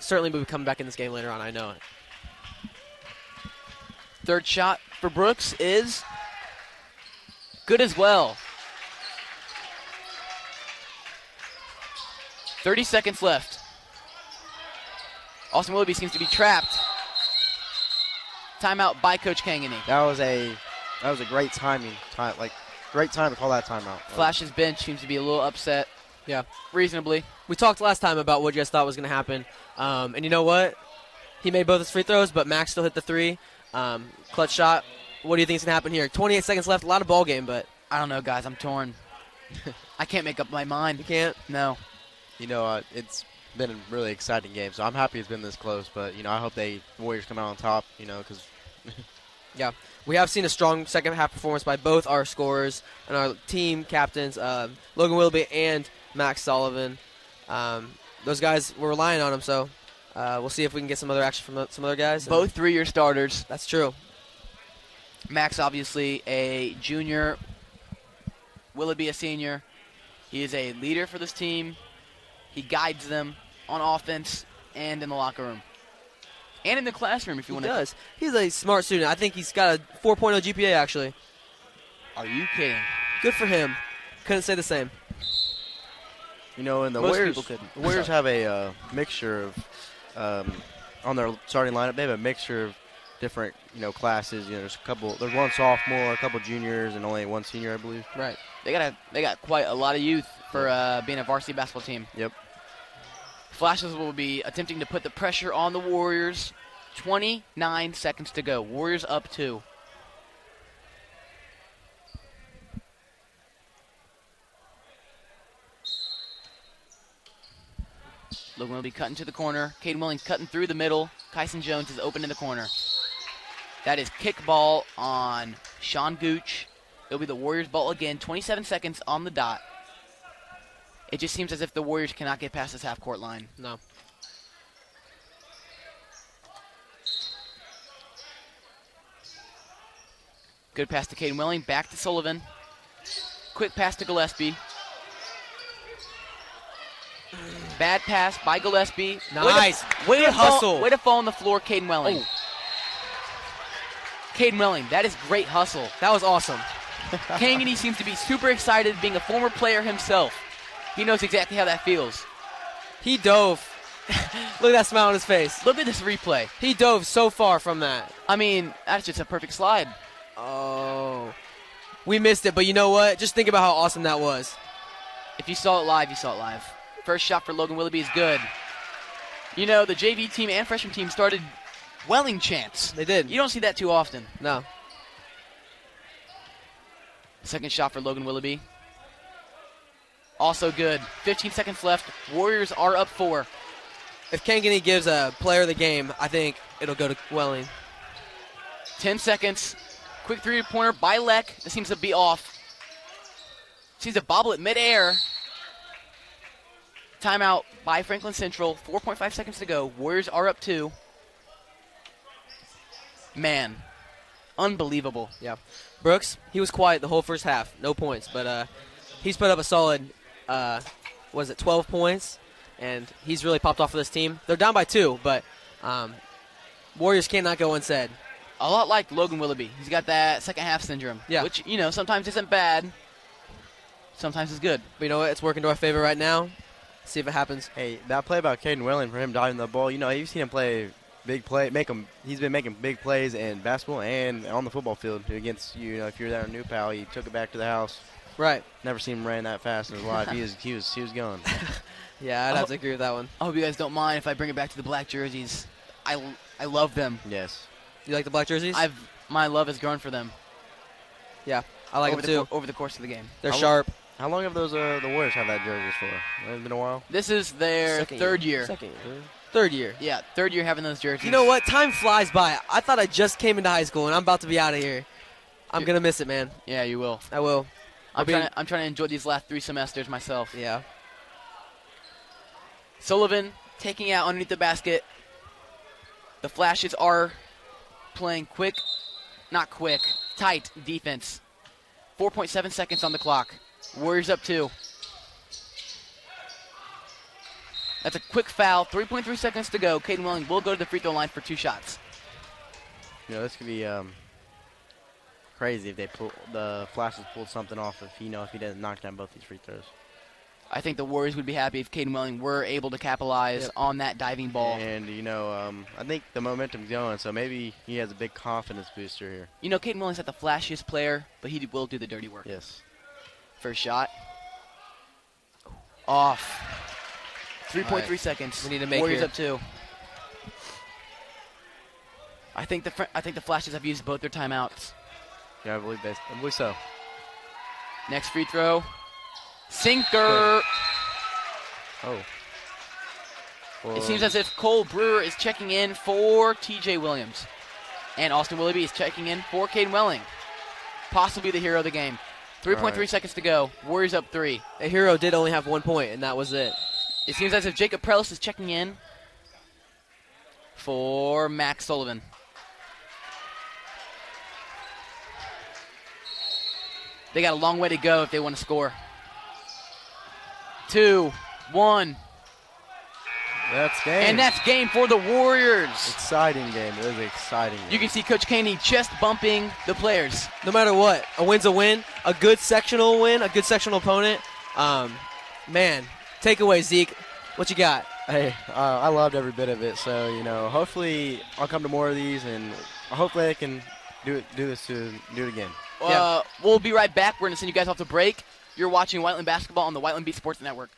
Certainly will be coming back in this game later on, I know it. Third shot for Brooks is good as well. 30 seconds left. Austin Willoughby seems to be trapped. Timeout by Coach Kangany. That was a great timing. Great time to call that timeout. Flash's bench seems to be a little upset. Yeah. Reasonably. We talked last time about what you guys thought was going to happen. And you know what? He made both his free throws, but Max still hit the 3. Clutch shot. What do you think is going to happen here? 28 seconds left. A lot of ball game, but. I don't know, guys. I'm torn. I can't make up my mind. You can't? No. You know, it's been a really exciting game, so I'm happy it's been this close. But, you know, I hope the Warriors come out on top, you know, because. Yeah. We have seen a strong second half performance by both our scorers and our team captains, Logan Willoughby and Max Sullivan. Those guys, we're relying on them, so we'll see if we can get some other action from some other guys. Both 3-year starters. That's true. Max, obviously, a junior. Willoughby, a senior. He is a leader for this team. He guides them on offense and in the locker room. And in the classroom, if you want to. He does. He's a smart student. I think he's got a 4.0 GPA, actually. Are you kidding? Good for him. Couldn't say the same. You know, and the Most Warriors, people couldn't. the Warriors have a mixture of, on their starting lineup, they have a mixture of different, you know, classes. You know, there's one sophomore, a couple juniors, and only one senior, I believe. Right. They got quite a lot of youth for being a varsity basketball team. Yep. Flashes will be attempting to put the pressure on the Warriors. 29 seconds to go. Warriors up 2. Logan will be cutting to the corner. Caden Willing cutting through the middle. Kyson Jones is open in the corner. That is kickball on Sean Gooch. It'll be the Warriors' ball again. 27 seconds on the dot. It just seems as if the Warriors cannot get past this half-court line. No. Good pass to Caden Willing. Back to Sullivan. Quick pass to Gillespie. Bad pass by Gillespie. Nice. Way Good to hustle. Way to fall on the floor, Caden Willing. Oh. Caden Willing, that is great hustle. That was awesome. Kangany seems to be super excited, being a former player himself. He knows exactly how that feels. He dove. Look at that smile on his face. Look at this replay. He dove so far from that. I mean, that's just a perfect slide. Oh. We missed it, but you know what? Just think about how awesome that was. If you saw it live, you saw it live. First shot for Logan Willoughby is good. You know, the JV team and freshman team started Welling chants. They did. You don't see that too often. No. Second shot for Logan Willoughby. Also good. 15 seconds left. Warriors are up 4. If Kangany gives a player of the game, I think it'll go to Welling. 10 seconds. Quick three-pointer by Leck. This seems to be off. Seems to bobble it midair. Timeout by Franklin Central. 4.5 seconds to go. Warriors are up 2. Man, unbelievable. Yeah. Brooks, he was quiet the whole first half. No points, but he's put up a solid, 12 points, and he's really popped off for this team. They're down by 2, but Warriors cannot go unsaid. A lot like Logan Willoughby. He's got that second half syndrome, which, you know, sometimes isn't bad. Sometimes is good. But you know what? It's working to our favor right now. See if it happens. Hey, that play about Caden Willing for him diving the ball, you know, you've seen him play big play, he's been making big plays in basketball and on the football field against you. You know, if you're there in New Pal, he took it back to the house. Right. Never seen him run that fast in his life. He was going. Yeah, I'd have to agree with that one. I hope you guys don't mind if I bring it back to the black jerseys. I love them. Yes. You like the black jerseys? My love has grown for them. Yeah, I like them too. Over the course of the game. They're sharp. How long have those the Warriors have that jerseys for? It's been a while. This is their third year. Third year. Yeah, third year having those jerseys. You know what? Time flies by. I thought I just came into high school, and I'm about to be out of here. I'm going to miss it, man. Yeah, you will. I will. I'm trying to enjoy these last 3 semesters myself. Yeah. Sullivan taking out underneath the basket. The Flashes are playing tight defense. 4.7 seconds on the clock. Warriors up 2. That's a quick foul. 3.3 seconds to go. Caden Willing will go to the free throw line for 2 shots. You know, this could be crazy if the Flashes pulled something off if he doesn't knock down both these free throws. I think the Warriors would be happy if Caden Willing were able to capitalize on that diving ball. And, you know, I think the momentum's going, so maybe he has a big confidence booster here. You know, Caden Willing's not the flashiest player, but he will do the dirty work. Yes. First shot. Off. 3.3 seconds. We need to make Warriors here. up 2. I think the Flashes have used both their timeouts. Yeah, I believe so. Next free throw. Sinker. Oh. Well, It seems as if Cole Brewer is checking in for TJ Williams. And Austin Willoughby is checking in for Caden Willing. Possibly the hero of the game. 3.3 seconds to go. Warriors up 3. The hero did only have 1 point, and that was it. It seems as if Jacob Prellis is checking in for Max Sullivan. They got a long way to go if they want to score. 2, 1. That's game. And that's game for the Warriors. Exciting game. It was an exciting game. You can see Coach Caney chest bumping the players. No matter what, a win's a win. A good sectional win, a good sectional opponent. Man, takeaway, Zeke. What you got? Hey, I loved every bit of it. So, you know, hopefully I'll come to more of these, and hopefully I can do it again. We'll be right back. We're going to send you guys off to break. You're watching Whiteland Basketball on the Whiteland Beat Sports Network.